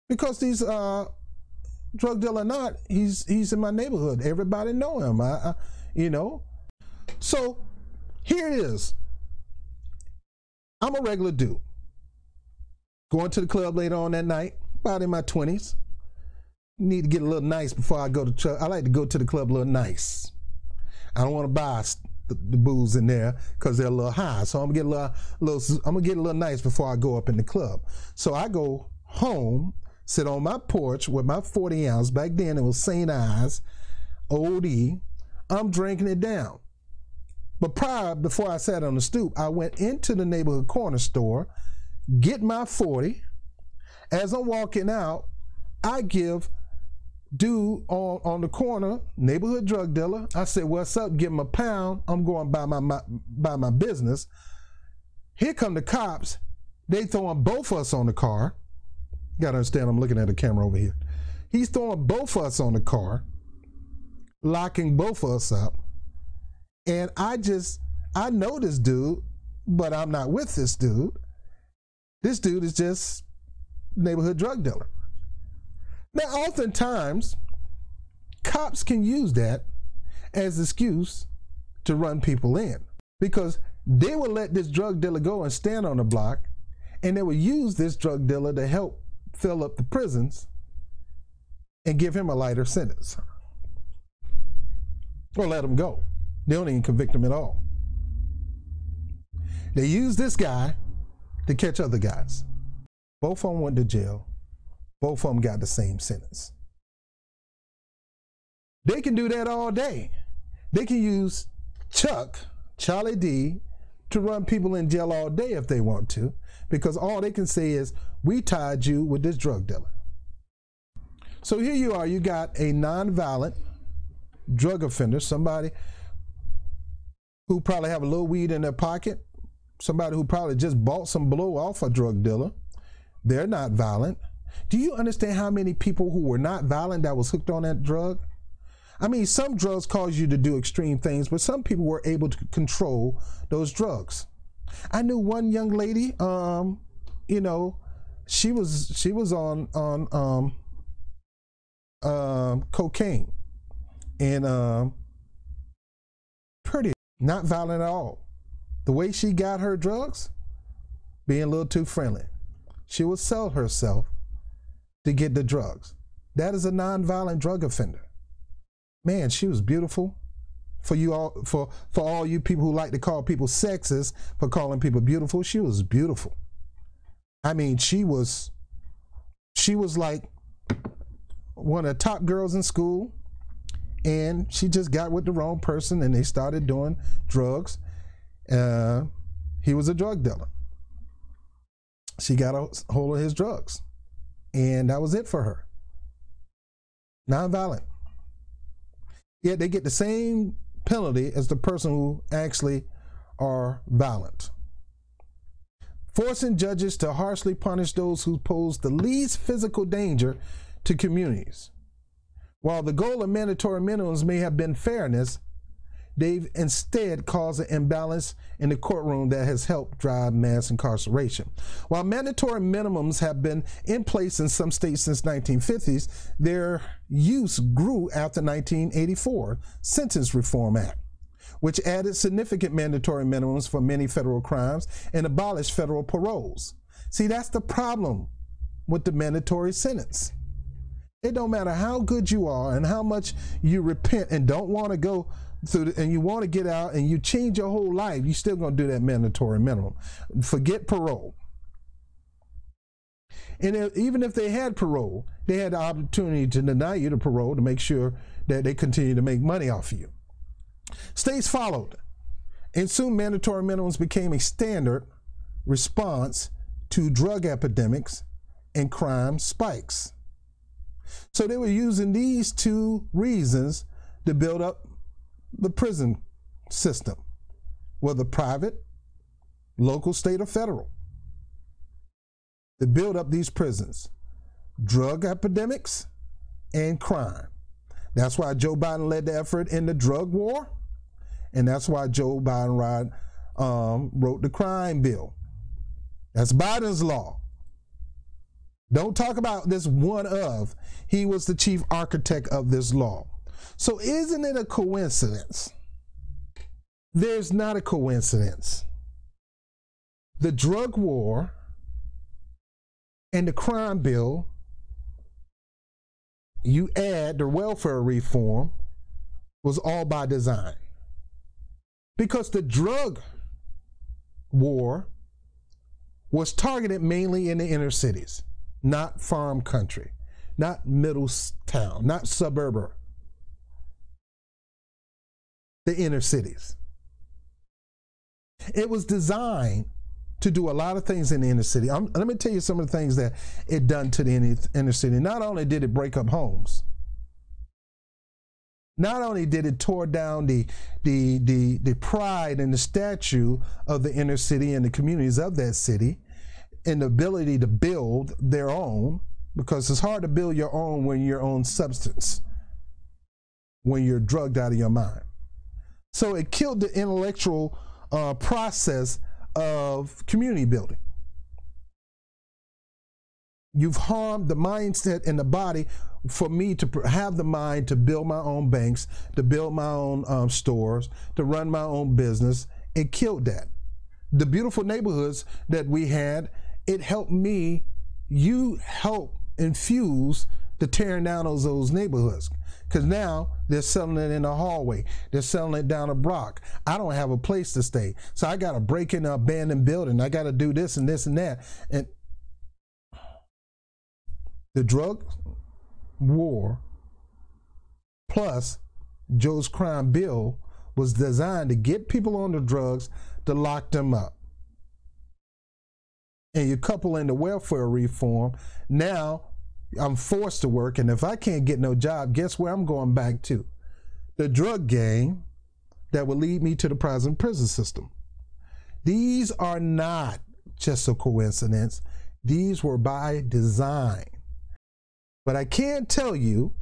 Because these drug dealer or not, he's in my neighborhood. Everybody know him. You know. So here it is. I'm a regular dude. Going to the club later on that night, about in my 20s. Need to get a little nice before I go to church. I like to go to the club a little nice. I don't want to buy the booze in there because they're a little high. So I'm gonna get a little nice before I go up in the club. So I go home, sit on my porch with my 40 ounce. Back then it was St. Ives, KODI. I'm drinking it down. But before I sat on the stoop, I went into the neighborhood corner store, get my 40. As I'm walking out, I give dude on the corner, neighborhood drug dealer, I said, "What's up?" Give him a pound. I'm going by my business. Here come the cops. They throwing both of us on the car. You gotta understand, I'm looking at the camera over here. He's throwing both of us on the car, locking both of us up. And I know this dude, but I'm not with this dude. This dude is just neighborhood drug dealer. Now, oftentimes, cops can use that as an excuse to run people in because they will let this drug dealer go and stand on the block, and they will use this drug dealer to help fill up the prisons and give him a lighter sentence or let him go. They don't even convict him at all. They use this guy to catch other guys. Both of them went to jail. Both of them got the same sentence. They can do that all day. They can use Chuck, Charlie D, to run people in jail all day if they want to, because all they can say is, we tied you with this drug dealer. So here you are, you got a nonviolent drug offender, somebody who probably have a little weed in their pocket, somebody who probably just bought some blow off a drug dealer. They're not violent. Do you understand how many people who were not violent that was hooked on that drug? I mean, some drugs cause you to do extreme things, but some people were able to control those drugs. I knew one young lady, you know, she was on cocaine and pretty, not violent at all. The way she got her drugs, being a little too friendly. She would sell herself to get the drugs. That is a nonviolent drug offender. Man, she was beautiful. For you all, for all you people who like to call people sexist for calling people beautiful, she was beautiful. I mean, she was like one of the top girls in school, and she just got with the wrong person and they started doing drugs. He was a drug dealer. She got a hold of his drugs, and that was it for her. Nonviolent. Yet they get the same penalty as the person who actually are violent. Forcing judges to harshly punish those who pose the least physical danger to communities. While the goal of mandatory minimums may have been fairness, they've instead caused an imbalance in the courtroom that has helped drive mass incarceration. While mandatory minimums have been in place in some states since 1950s, their use grew after 1984 Sentence Reform Act, which added significant mandatory minimums for many federal crimes and abolished federal paroles. See, that's the problem with the mandatory sentence. It don't matter how good you are and how much you repent and don't want to go through and you want to get out and you change your whole life, you're still going to do that mandatory minimum. Forget parole. And even if they had parole, they had the opportunity to deny you the parole to make sure that they continue to make money off of you. States followed, and soon mandatory minimums became a standard response to drug epidemics and crime spikes. So they were using these two reasons to build up the prison system, whether private, local, state, or federal. They build up these prisons, drug epidemics and crime. That's why Joe Biden led the effort in the drug war, and that's why Joe Biden wrote the crime bill. That's Biden's law. Don't talk about this one of. He was the chief architect of this law. So isn't it a coincidence? There's not a coincidence. The drug war and the crime bill, you add the welfare reform, was all by design. Because the drug war was targeted mainly in the inner cities, not farm country, not middle town, not suburban. The inner cities. It was designed to do a lot of things in the inner city. Let me tell you some of the things that it done to the inner city. Not only did it break up homes, not only did it tore down the pride and the statue of the inner city and the communities of that city and the ability to build their own, because it's hard to build your own when you're on substance, when you're drugged out of your mind. So it killed the intellectual process of community building. You've harmed the mindset and the body for me to have the mind to build my own banks, to build my own stores, to run my own business. It killed that. The beautiful neighborhoods that we had, it helped me, you help infuse the tearing down of those neighborhoods. Because now they're selling it in the hallway. They're selling it down a block. I don't have a place to stay. So I got to break in an abandoned building. I got to do this and this and that. And the drug war plus Joe's crime bill was designed to get people on the drugs to lock them up. And you couple in the welfare reform, now I'm forced to work, and if I can't get no job, guess where I'm going back to? The drug game that will lead me to the prison system. These are not just a coincidence. These were by design. But I can't tell you,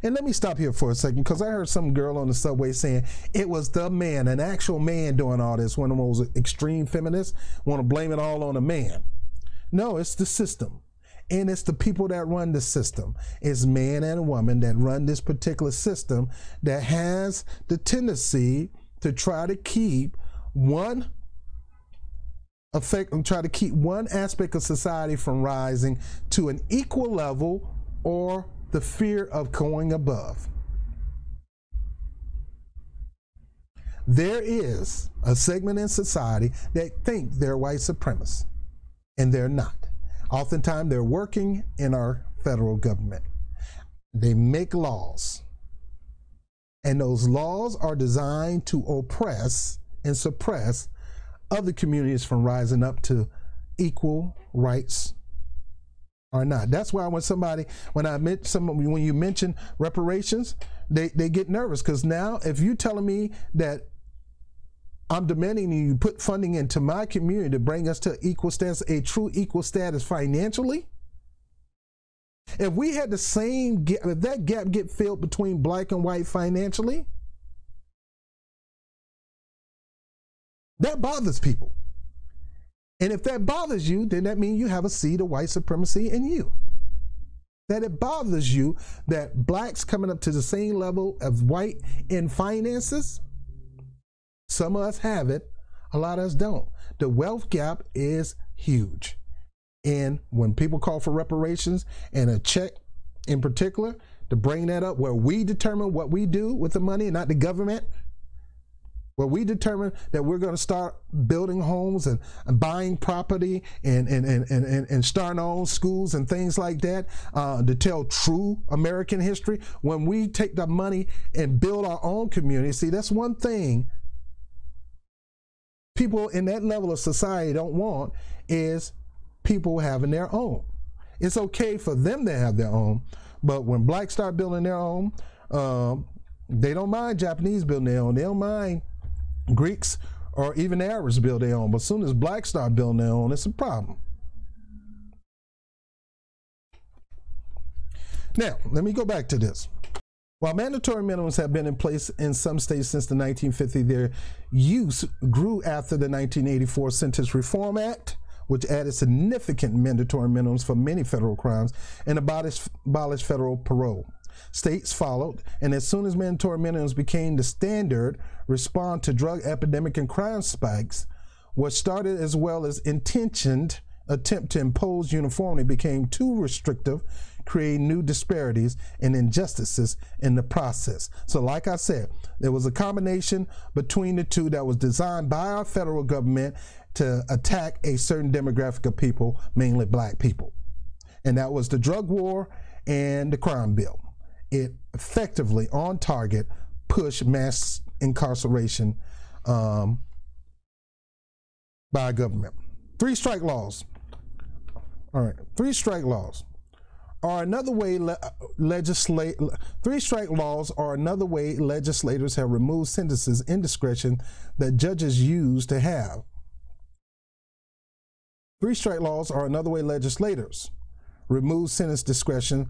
and let me stop here for a second, because I heard some girl on the subway saying it was the man, an actual man doing all this, one of those extreme feminists, want to blame it all on a man. No, it's the system. And it's the people that run the system. It's man and woman that run this particular system that has the tendency to try to keep one aspect of society from rising to an equal level, or the fear of going above. There is a segment in society that think they're white supremacists, and they're not. Oftentimes they're working in our federal government. They make laws, and those laws are designed to oppress and suppress other communities from rising up to equal rights or not. That's why when you mention reparations, they get nervous, because now if you're telling me that I'm demanding you put funding into my community to bring us to equal status, a true equal status financially, if we had the same gap, if that gap get filled between black and white financially, that bothers people. And if that bothers you, then that means you have a seed of white supremacy in you. That it bothers you that blacks coming up to the same level of white in finances. Some of us have it, a lot of us don't. The wealth gap is huge. And when people call for reparations and a check in particular, to bring that up where we determine what we do with the money, not the government, where we determine that we're going to start building homes and buying property and starting our own schools and things like that, to tell true American history. When we take the money and build our own community, see, that's one thing people in that level of society don't want, is people having their own. It's okay for them to have their own, but when blacks start building their own, they don't mind Japanese building their own. They don't mind Greeks or even Arabs build their own. But as soon as blacks start building their own, it's a problem. Now, let me go back to this. While mandatory minimums have been in place in some states since the 1950s, their use grew after the 1984 Sentence Reform Act, which added significant mandatory minimums for many federal crimes and abolished federal parole. States followed, and as soon as mandatory minimums became the standard response to drug epidemic and crime spikes, what started as well as intentioned attempt to impose uniformity became too restrictive, creating new disparities and injustices in the process. So like I said, there was a combination between the two that was designed by our federal government to attack a certain demographic of people, mainly black people. And that was the drug war and the crime bill. It effectively, on target, pushed mass incarceration by government. Three-strike laws. All right, three-strike laws are another way three-strike laws are another way legislators have removed sentences in discretion that judges used to have. Three-strike laws are another way legislators remove sentence discretion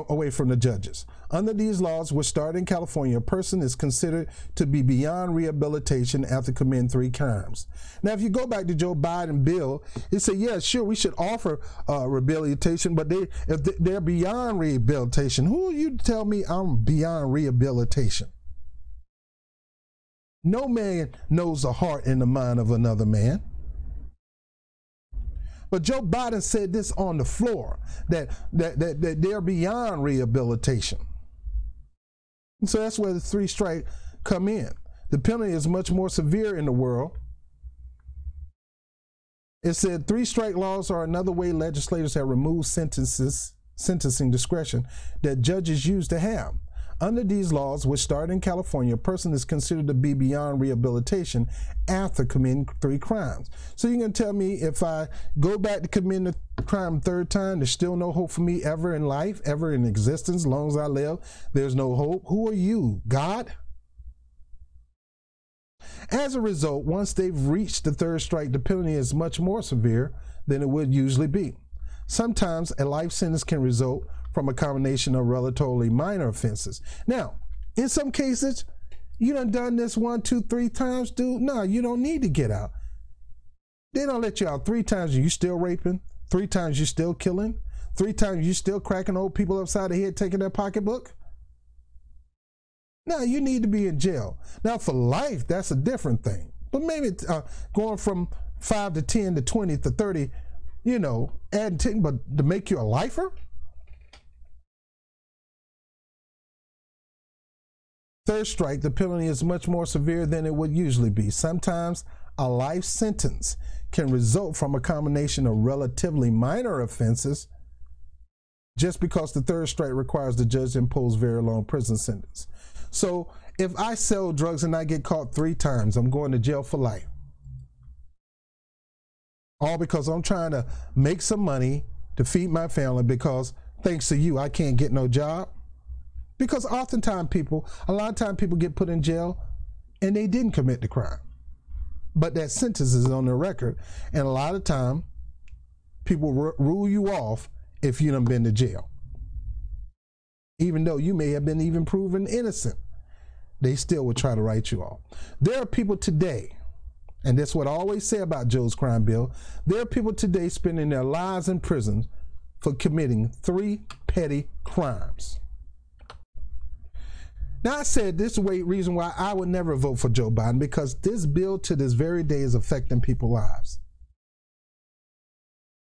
away from the judges. Under these laws, which started in California, a person is considered to be beyond rehabilitation after committing 3 crimes. Now, if you go back to Joe Biden bill, he said, yeah, sure, we should offer rehabilitation, but if they're beyond rehabilitation, who are you to tell me I'm beyond rehabilitation? No man knows the heart and the mind of another man. But Joe Biden said this on the floor, that they're beyond rehabilitation. And so that's where the 3-strike come in. The penalty is much more severe in the world. It said 3-strike laws are another way legislators have removed sentencing discretion that judges used to have. Under these laws, which start in California, a person is considered to be beyond rehabilitation after committing 3 crimes. So you're going to tell me if I go back to committing a crime 3rd time, there's still no hope for me ever in life, ever in existence, as long as I live? There's no hope. Who are you, God? As a result, once they've reached the 3rd strike, the penalty is much more severe than it would usually be. Sometimes a life sentence can result from a combination of relatively minor offenses. Now, in some cases, you done this 1, 2, 3 times, dude. No, you don't need to get out. They don't let you out 3 times and you still raping, 3 times you still killing, 3 times you still cracking old people upside the head, taking their pocketbook. No, you need to be in jail. Now, for life, that's a different thing. But maybe going from 5 to 10 to 20 to 30, you know, adding 10, but to make you a lifer? 3rd strike, the penalty is much more severe than it would usually be. Sometimes a life sentence can result from a combination of relatively minor offenses just because the 3rd strike requires the judge to impose very long prison sentence. So if I sell drugs and I get caught 3 times, I'm going to jail for life. All because I'm trying to make some money to feed my family because thanks to you, I can't get no job. Because oftentimes a lot of times people get put in jail and they didn't commit the crime. But that sentence is on their record. And a lot of time people rule you off if you done been to jail. Even though you may have been even proven innocent, they still would try to write you off. There are people today, and that's what I always say about Joe's crime bill, there are people today spending their lives in prison for committing 3 petty crimes. Now, I said this is the reason why I would never vote for Joe Biden, because this bill to this very day is affecting people's lives.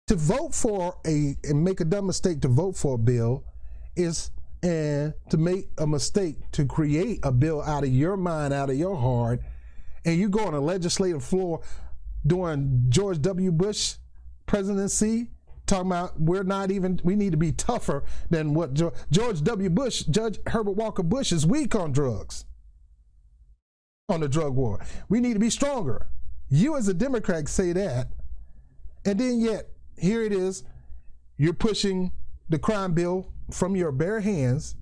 To vote for and make a dumb mistake to vote for a bill is to make a mistake to create a bill out of your mind, out of your heart, and you go on a legislative floor during George W. Bush presidency, talking about we need to be tougher than what George W. Bush, Judge Herbert Walker Bush is weak on drugs, on the drug war. We need to be stronger. You as a Democrat say that, and then yet here it is, you're pushing the crime bill from your bare hands.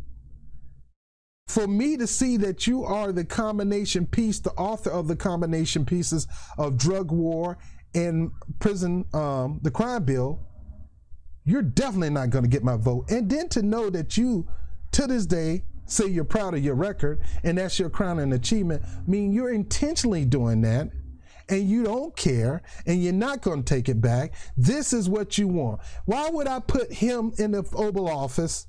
For me to see that you are the combination piece, the author of the combination pieces of drug war and prison, the crime bill, you're definitely not going to get my vote. And then to know that you, to this day, say you're proud of your record and that's your crowning achievement, mean you're intentionally doing that and you don't care and you're not going to take it back. This is what you want. Why would I put him in the Oval Office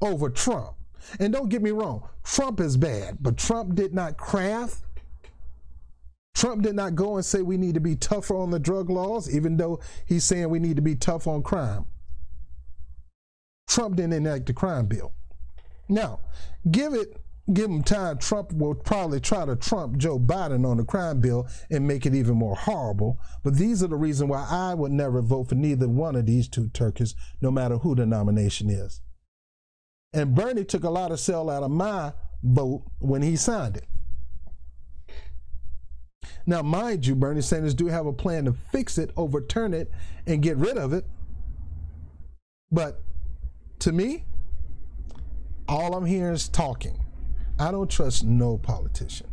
over Trump? And don't get me wrong, Trump is bad, but Trump did not craft. Trump did not go and say we need to be tougher on the drug laws, even though he's saying we need to be tough on crime. Trump didn't enact the crime bill. Now, give him time. Trump will probably try to trump Joe Biden on the crime bill and make it even more horrible. But these are the reasons why I would never vote for neither one of these 2 turkeys, no matter who the nomination is. And Bernie took a lot of sell out of my vote when he signed it. Now, mind you, Bernie Sanders do have a plan to fix it, overturn it, and get rid of it. But to me, all I'm hearing is talking. I don't trust no politician.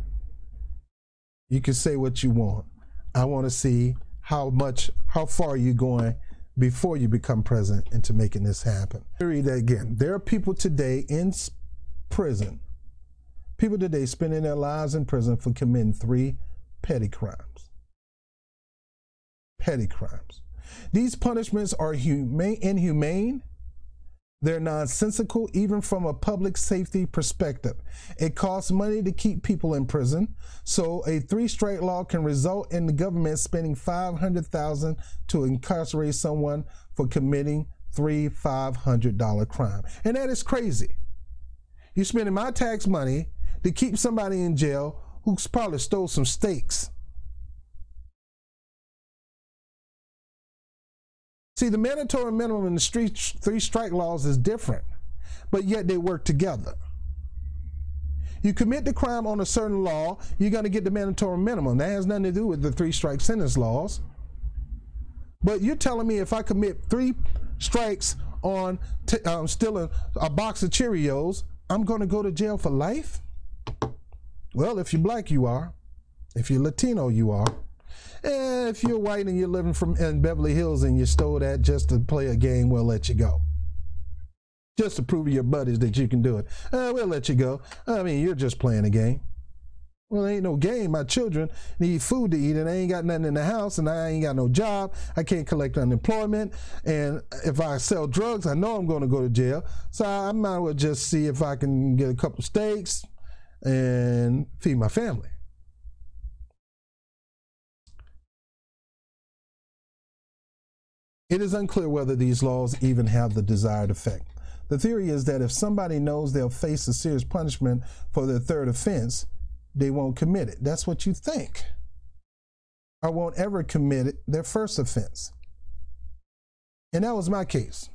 You can say what you want. I want to see how far you're going before you become president into making this happen. Let me read that again. There are people today in prison, people today spending their lives in prison for committing 3 petty crimes. Petty crimes. These punishments are inhumane. They're nonsensical, even from a public safety perspective. It costs money to keep people in prison, so a 3-strike law can result in the government spending $500,000 to incarcerate someone for committing 3 $500 crime. And that is crazy. You're spending my tax money to keep somebody in jail who probably stole some steaks. See, the mandatory minimum and the 3-strike laws is different, but yet they work together. You commit the crime on a certain law, you're going to get the mandatory minimum. That has nothing to do with the 3-strike sentence laws. But you're telling me if I commit 3 strikes on stealing a box of Cheerios, I'm going to go to jail for life? Well, if you're black, you are. If you're Latino, you are. And if you're white and you're living in Beverly Hills and you stole that just to play a game, we'll let you go. Just to prove to your buddies that you can do it. We'll let you go. I mean, you're just playing a game. Well, it ain't no game. My children need food to eat, and I ain't got nothing in the house, and I ain't got no job. I can't collect unemployment, and if I sell drugs, I know I'm going to go to jail. So I might as well just see if I can get a couple steaks and feed my family. It is unclear whether these laws even have the desired effect. The theory is that if somebody knows they'll face a serious punishment for their 3rd offense, they won't commit it. That's what you think. Or won't ever commit their 1st offense. And that was my case.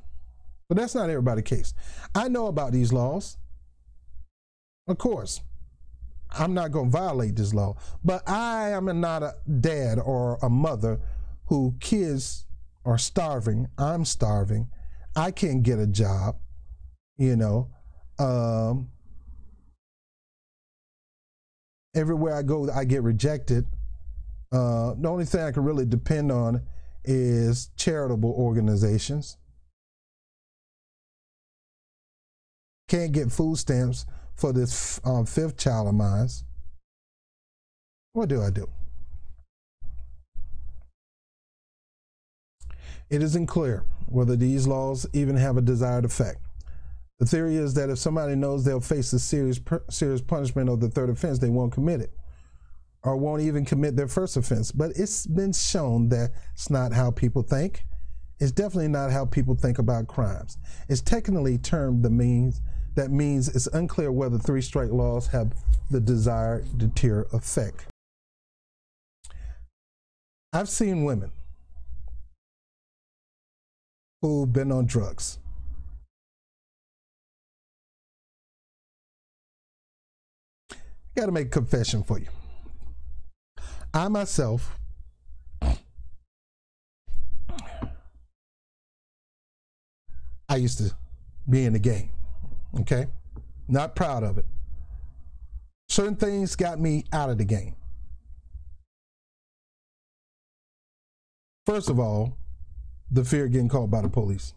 But that's not everybody's case. I know about these laws. Of course, I'm not going to violate this law. But I am not a dad or a mother who kids are starving. I'm starving. I can't get a job, you know. Everywhere I go, I get rejected. The only thing I can really depend on is charitable organizations. Can't get food stamps for this 5th child of mine. What do I do? It isn't clear whether these laws even have a desired effect. The theory is that if somebody knows they'll face a serious punishment of the 3rd offense, they won't commit it, or won't even commit their 1st offense. But it's been shown that it's not how people think. It's definitely not how people think about crimes. It's technically termed that means it's unclear whether 3-strike laws have the desired deterrent effect. I've seen women who've been on drugs. Got to make a confession for you. I myself I used to be in the game, okay? Not proud of it. Certain things got me out of the game. First of all, the fear of getting caught by the police.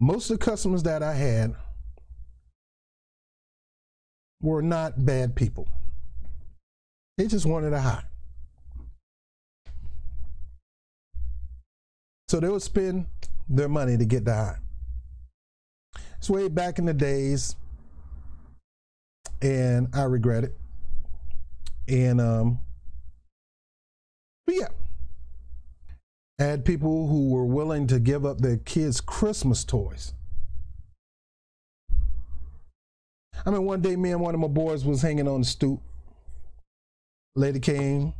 Most of the customers that I had were not bad people. They just wanted a high. So they would spend their money to get the high. It's way back in the days, and I regret it. And but yeah, I had people who were willing to give up their kids' Christmas toys. I mean, one day me and one of my boys was hanging on the stoop. Lady came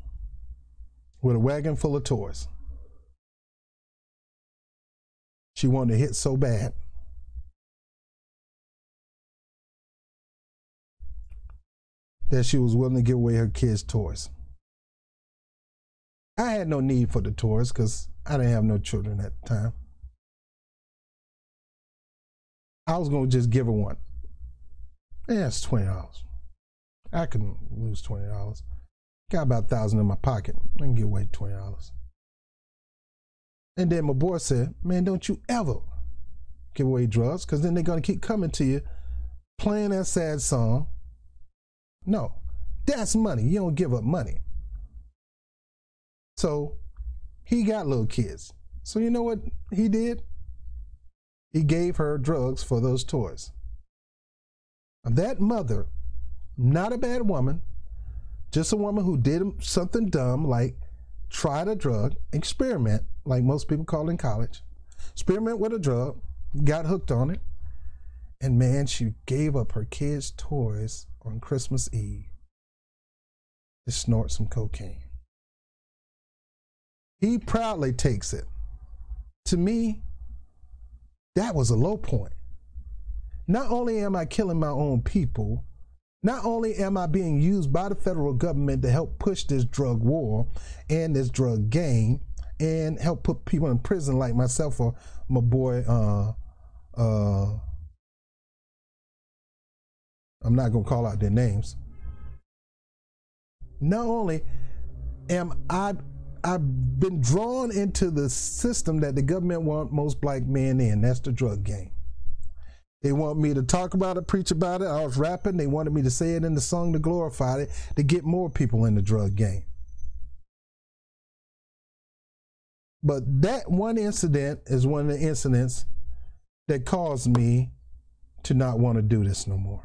with a wagon full of toys. She wanted to hit so bad. That she was willing to give away her kids' toys. I had no need for the toys because I didn't have no children at the time. I was going to just give her one. Yeah, it's $20. I can lose $20. Got about $1,000 in my pocket. I can give away $20. And then my boy said, man, don't you ever give away drugs, because then they're going to keep coming to you playing that sad song. No, that's money. You don't give up money. So he got little kids. So you know what he did? He gave her drugs for those toys. That mother, not a bad woman, just a woman who did something dumb like tried a drug, experiment, like most people call in college, experiment with a drug, got hooked on it, and man, she gave up her kids' toys on Christmas Eve to snort some cocaine. He proudly takes it. To me, that was a low point. Not only am I killing my own people, Not only am I being used by the federal government to help push this drug war and this drug game and help put people in prison like myself or my boy, I'm not going to call out their names. Not only am I've been drawn into the system that the government want most black men in. That's the drug game. They want me to talk about it, preach about it. I was rapping. They wanted me to say it in the song to glorify it, to get more people in the drug game. But that one incident is one of the incidents that caused me to not want to do this no more.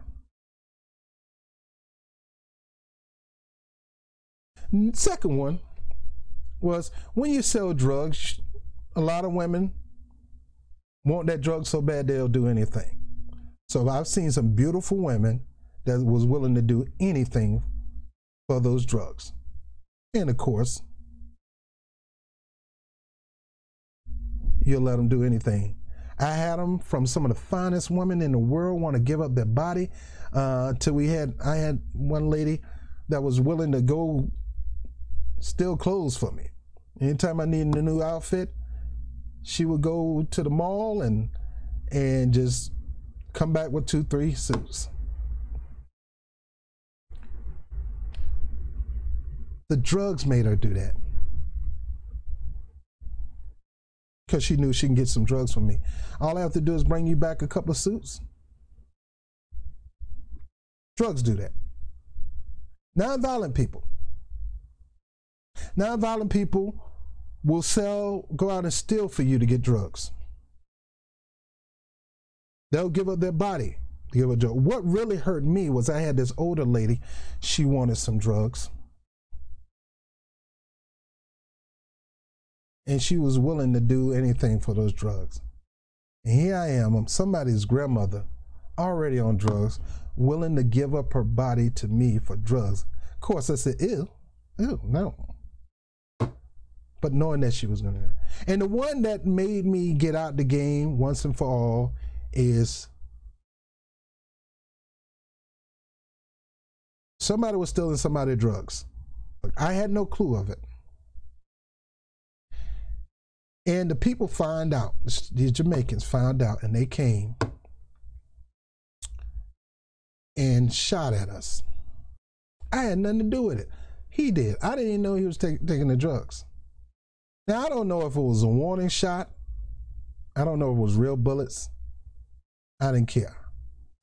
Second one was when you sell drugs, a lot of women want that drug so bad they'll do anything. So I've seen some beautiful women that was willing to do anything for those drugs. And of course, you'll let them do anything. I had them from some of the finest women in the world want to give up their body till I had one lady that was willing to go steal clothes for me. Anytime I needed a new outfit, she would go to the mall and just come back with 2-3 suits. The drugs made her do that. Because she knew she can get some drugs from me. All I have to do is bring you back a couple of suits. Drugs do that. Non-violent people. Non-violent people will go out and steal for you to get drugs. They'll give up their body to give a drug. What really hurt me was I had this older lady, she wanted some drugs. And she was willing to do anything for those drugs. And here I am, I'm somebody's grandmother, already on drugs, willing to give up her body to me for drugs. Of course, I said, ew, no. But knowing that she was going to. And the one that made me get out the game once and for all is somebody was stealing somebody's drugs. I had no clue of it. And the people found out, these Jamaicans found out, and they came and shot at us. I had nothing to do with it. He did. I didn't even know he was taking the drugs. Now, I don't know if it was a warning shot. I don't know if it was real bullets. I didn't care.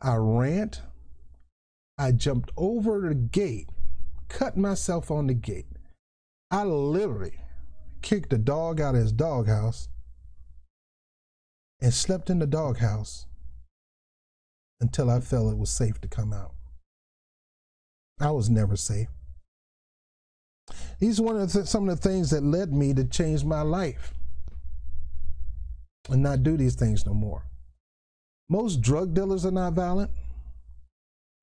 I ran. I jumped over the gate, cut myself on the gate. I literally kicked the dog out of his doghouse and slept in the doghouse until I felt it was safe to come out. I was never safe. These are one of some of the things that led me to change my life and not do these things no more. Most drug dealers are not violent.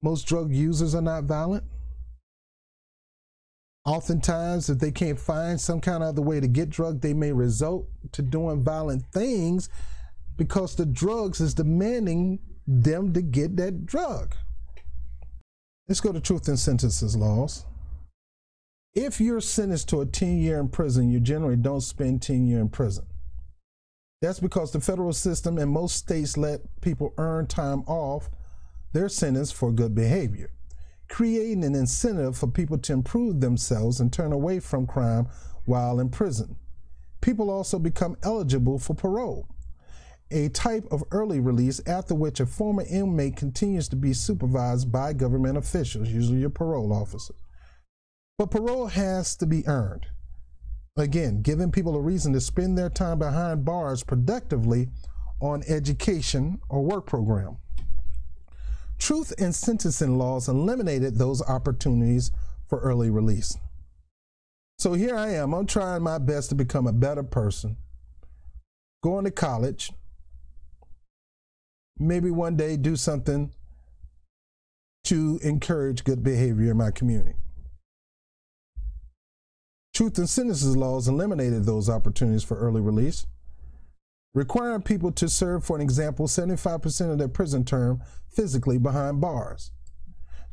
Most drug users are not violent. Oftentimes, if they can't find some kind of other way to get drugs, they may resort to doing violent things because the drugs is demanding them to get that drug. Let's go to truth and sentences laws. If you're sentenced to a 10-year in prison, you generally don't spend 10 years in prison. That's because the federal system in most states let people earn time off their sentence for good behavior, creating an incentive for people to improve themselves and turn away from crime while in prison. People also become eligible for parole, a type of early release after which a former inmate continues to be supervised by government officials, usually your parole officer. But parole has to be earned. Again, giving people a reason to spend their time behind bars productively on education or work program. Truth and sentencing laws eliminated those opportunities for early release. So here I am, I'm trying my best to become a better person, going to college, maybe one day do something to encourage good behavior in my community. Truth and sentences laws eliminated those opportunities for early release, requiring people to serve, for an example, 75% of their prison term physically behind bars.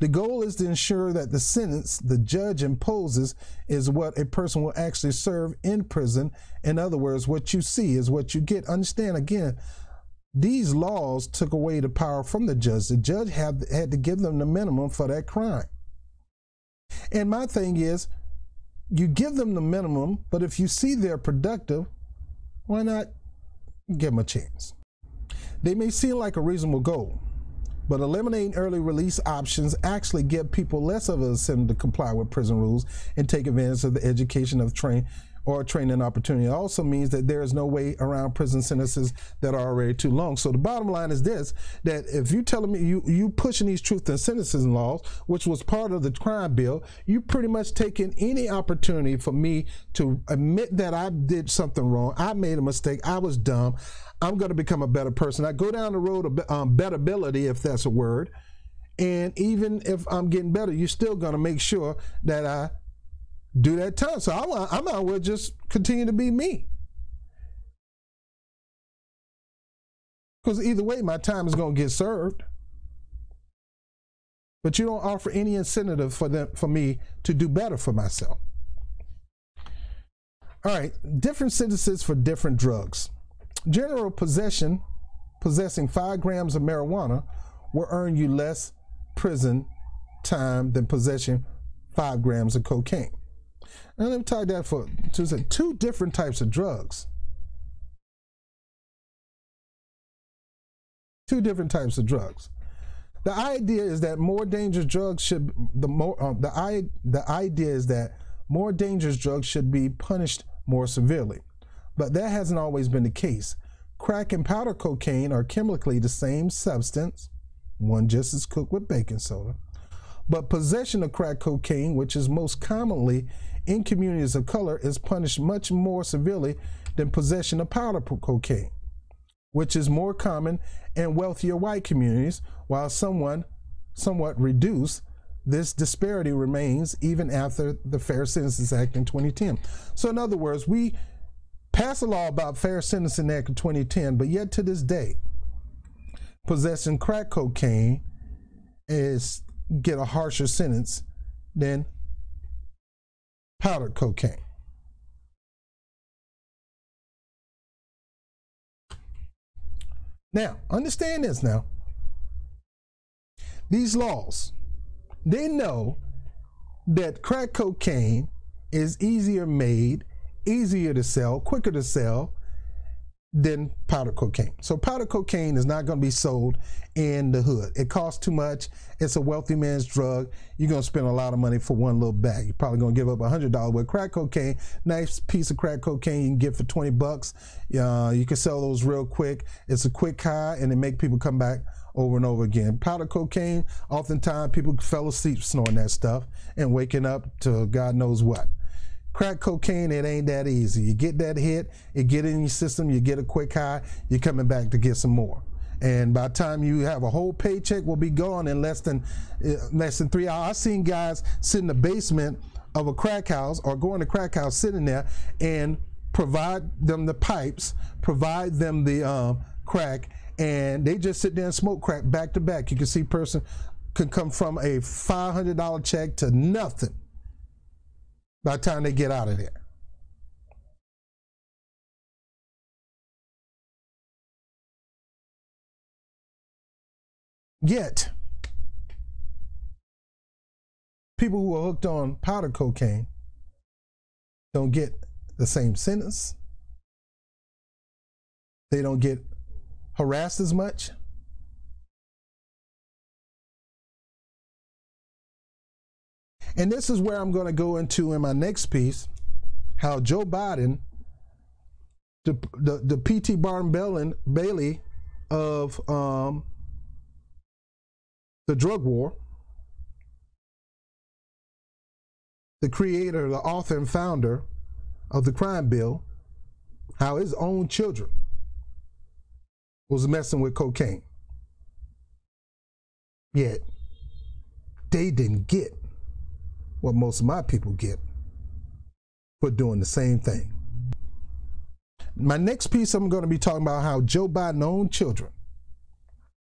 The goal is to ensure that the sentence the judge imposes is what a person will actually serve in prison. In other words, what you see is what you get. Understand, again, these laws took away the power from the judge. The judge had to give them the minimum for that crime. And my thing is, you give them the minimum, but if you see they're productive, why not give them a chance? They may seem like a reasonable goal, but eliminating early release options actually give people less of an incentive to comply with prison rules and take advantage of the education of training opportunity. It also means that there is no way around prison sentences that are already too long. So the bottom line is this, that if you telling me you pushing these truth in sentencing laws, which was part of the crime bill, you pretty much taking any opportunity for me to admit that I did something wrong. I made a mistake. I was dumb. I'm going to become a better person. I go down the road of bettability, if that's a word. And even if I'm getting better, you're still going to make sure that I do that time. So I might as well just continue to be me. Because either way, my time is going to get served. But you don't offer any incentive for me to do better for myself. All right, different sentences for different drugs. General possessing 5 grams of marijuana will earn you less prison time than possessing 5 grams of cocaine. Now let me talk that for two different types of drugs. Two different types of drugs. The idea is that more dangerous drugs should the idea is that more dangerous drugs should be punished more severely. But that hasn't always been the case. Crack and powder cocaine are chemically the same substance, one just is cooked with baking soda. But possession of crack cocaine, which is most commonly in communities of color, is punished much more severely than possession of powder cocaine, which is more common in wealthier white communities. While somewhat reduced, this disparity remains even after the Fair Sentences Act in 2010. So in other words, we passed a law about Fair Sentencing Act in 2010, but yet to this day, possessing crack cocaine get a harsher sentence than powdered cocaine. Now, understand this now. These laws, they know that crack cocaine is easier made, easier to sell, quicker to sell than powder cocaine. So powder cocaine is not going to be sold in the hood. It costs too much. It's a wealthy man's drug. You're going to spend a lot of money for one little bag. You're probably going to give up $100. With crack cocaine, nice piece of crack cocaine you can get for 20 bucks. You can sell those real quick. It's a quick high and it make people come back over and over again. Powder cocaine, oftentimes people fell asleep snorting that stuff and waking up to God knows what. Crack cocaine, it ain't that easy. You get that hit, it get in your system, you get a quick high, you're coming back to get some more. And by the time you have a whole paycheck, will be gone in less than 3 hours. I've seen guys sit in the basement of a crack house or go in the crack house, sit in there and provide them the pipes, provide them the crack, and they just sit there and smoke crack back to back. You can see a person can come from a $500 check to nothing by the time they get out of there. Yet, people who are hooked on powder cocaine don't get the same sentence. They don't get harassed as much. And this is where I'm going to go into in my next piece, how Joe Biden, the P.T. Barnum Bailey of the drug war, the creator, the author and founder of the crime bill, how his own children was messing with cocaine. Yet they didn't get what most of my people get for doing the same thing. My next piece, I'm going to be talking about how Joe Biden's own children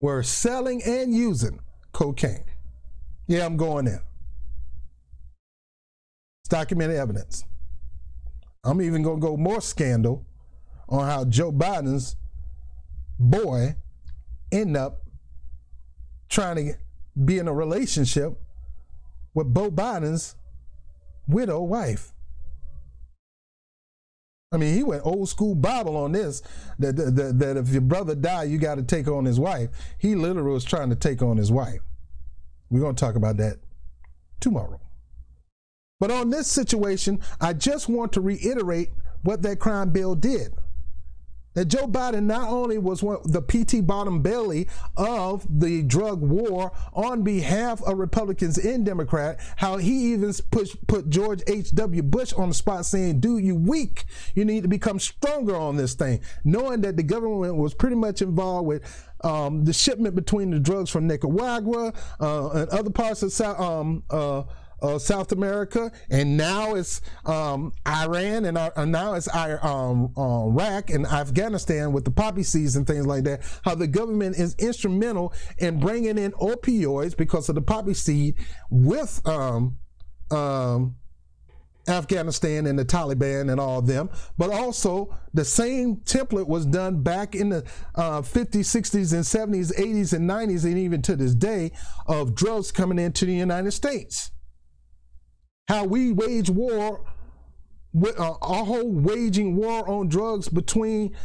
were selling and using cocaine. Yeah, I'm going there. It's documented evidence. I'm even going to go more scandal on how Joe Biden's boy ended up trying to be in a relationship with Beau Biden's widow wife. I mean, he went old school Bible on this, that if your brother died, you got to take on his wife. He literally was trying to take on his wife. We're going to talk about that tomorrow. But on this situation, I just want to reiterate what that crime bill did. That Joe Biden not only was the PT bottom belly of the drug war on behalf of Republicans and Democrats, how he even put George H.W. Bush on the spot saying, dude, you weak. You need to become stronger on this thing. Knowing that the government was pretty much involved with the shipment between the drugs from Nicaragua and other parts of South America, and now it's Iran, and now it's Iraq and Afghanistan with the poppy seeds and things like that. How the government is instrumental in bringing in opioids because of the poppy seed with Afghanistan and the Taliban and all of them, but also the same template was done back in the 50s, 60s, and 70s, 80s, and 90s, and even to this day, of drugs coming into the United States. How we wage war, with our whole waging war on drugs between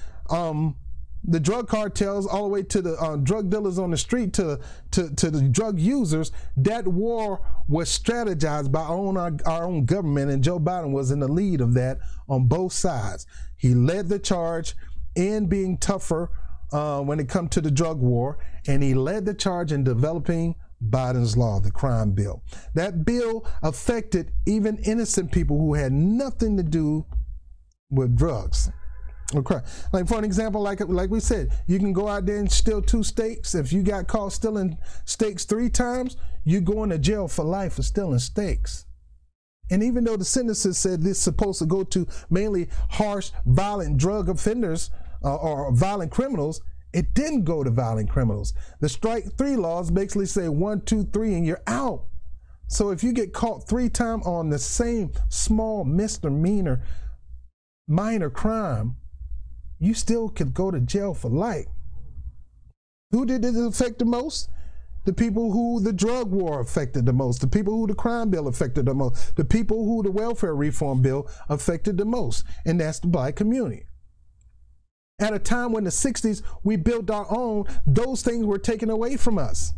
the drug cartels all the way to the drug dealers on the street to the drug users. That war was strategized by our own government, and Joe Biden was in the lead of that on both sides. He led the charge in being tougher when it comes to the drug war, and he led the charge in developing Biden's law, the crime bill. That bill affected even innocent people who had nothing to do with drugs. Okay, like for an example, like we said, you can go out there and steal 2 steaks. If you got caught stealing steaks 3 times, you going to jail for life for stealing steaks. And even though the sentences said this is supposed to go to mainly harsh, violent drug offenders or violent criminals, it didn't go to violent criminals. The strike 3 laws basically say 1, 2, 3, and you're out. So if you get caught 3 times on the same small misdemeanor, minor crime, you still could go to jail for life. Who did it affect the most? The people who the drug war affected the most, the people who the crime bill affected the most, the people who the welfare reform bill affected the most, and that's the Black community. At a time when the 60s, we built our own, those things were taken away from us.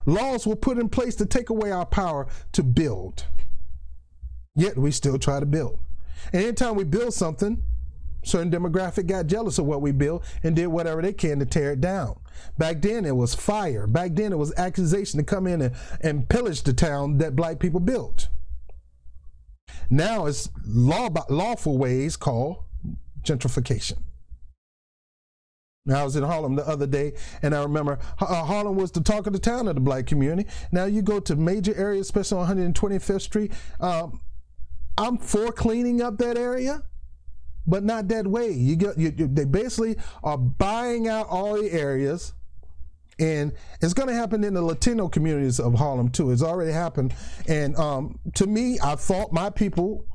Laws were put in place to take away our power to build. Yet we still try to build. And anytime we build something, certain demographic got jealous of what we built and did whatever they can to tear it down. Back then it was fire. Back then it was accusation to come in and pillage the town that Black people built. Now it's lawful ways called gentrification. Now, I was in Harlem the other day, and I remember Harlem was the talk of the town of the Black community. Now you go to major areas, especially on 125th Street. I'm for cleaning up that area, but not that way. They basically are buying out all the areas, and it's going to happen in the Latino communities of Harlem too. It's already happened, and to me, I fault my people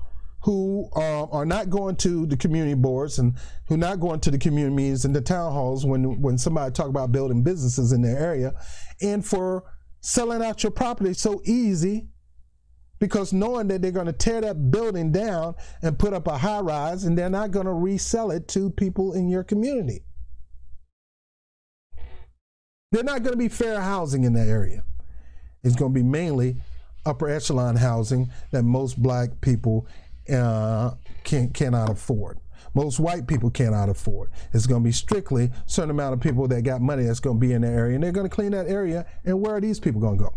who are not going to the community boards and who not going to the community meetings and the town halls when somebody talk about building businesses in their area, and for selling out your property so easy, because knowing that they're going to tear that building down and put up a high rise, and they're not going to resell it to people in your community. They're not going to be fair housing in that area. It's going to be mainly upper echelon housing that most Black people cannot afford. Most white people cannot afford. It's going to be strictly a certain amount of people that got money that's going to be in the area, and they're going to clean that area. And where are these people going to go?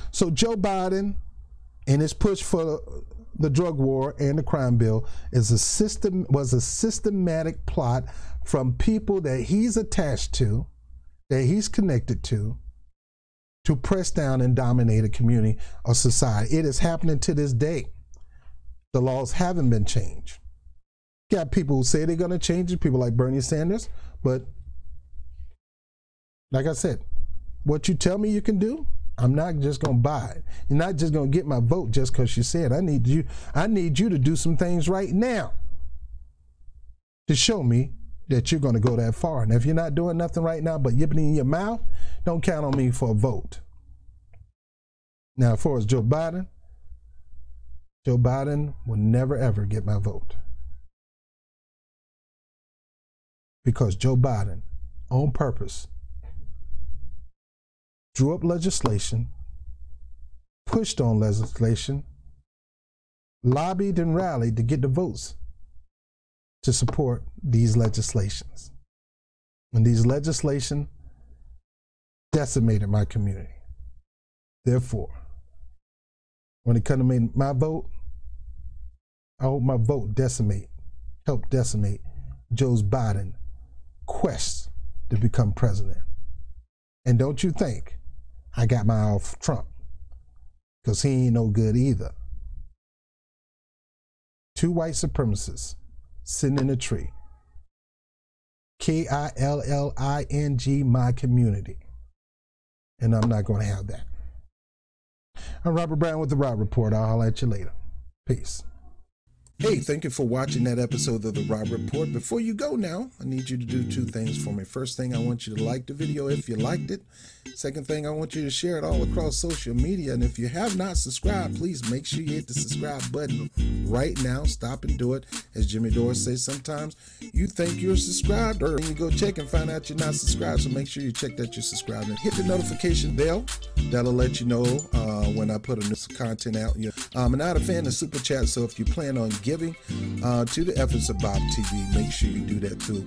So Joe Biden and his push for the drug war and the crime bill was a systematic plot from people that he's attached to, that he's connected to press down and dominate a community or society. It is happening to this day. The laws haven't been changed. Got people who say they're going to change it, people like Bernie Sanders, but like I said, what you tell me you can do, I'm not just going to buy it. You're not just going to get my vote just because you said. I need you to do some things right now to show me that you're going to go that far. And if you're not doing nothing right now but yipping in your mouth, don't count on me for a vote. Now, as far as Joe Biden will never, ever get my vote. Because Joe Biden, on purpose, drew up legislation, pushed on legislation, lobbied and rallied to get the votes to support these legislations. And these legislation decimated my community. Therefore, when it comes to my vote, I hope my vote help decimate Joe Biden's quest to become president. And don't you think I got my eye off Trump, because he ain't no good either. 2 white supremacists sitting in a tree. KILLING, my community. And I'm not going to have that. I'm Robert Brown with the Rob Report. I'll holler at you later. Peace. Hey, thank you for watching that episode of the Rob Report. Before you go now, I need you to do 2 things for me. First thing, I want you to like the video if you liked it. Second thing, I want you to share it all across social media. And if you have not subscribed, please make sure you hit the subscribe button right now. Stop and do it. As Jimmy Dore says sometimes, you think you're subscribed, or you go check and find out you're not subscribed. So make sure you check that you're subscribed and hit the notification bell. That'll let you know when I put a new content out. I'm not a fan of Super Chat, so if you plan on giving to the efforts of Bob TV, make sure you do that through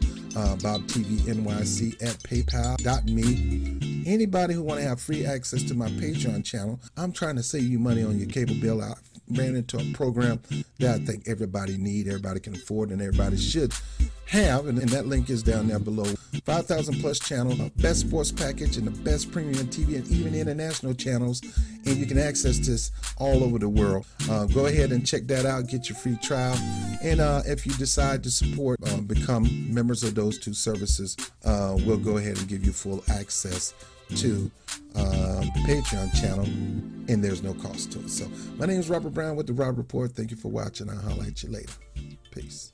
Bob TV NYC at paypal.me. Anybody who want to have free access to my Patreon channel, I'm trying to save you money on your cable bill. I ran into a program that I think everybody need, everybody can afford, and everybody should have, and that link is down there below. 5,000 plus channel, best sports package, and the best premium TV and even international channels, and you can access this all over the world. Go ahead and check that out, get your free trial, and if you decide to support, become members of those 2 services, we'll go ahead and give you full access to the Patreon channel, and there's no cost to it. So my name is Robert Brown with the Rob Report. Thank you for watching. I'll holler at you later. Peace.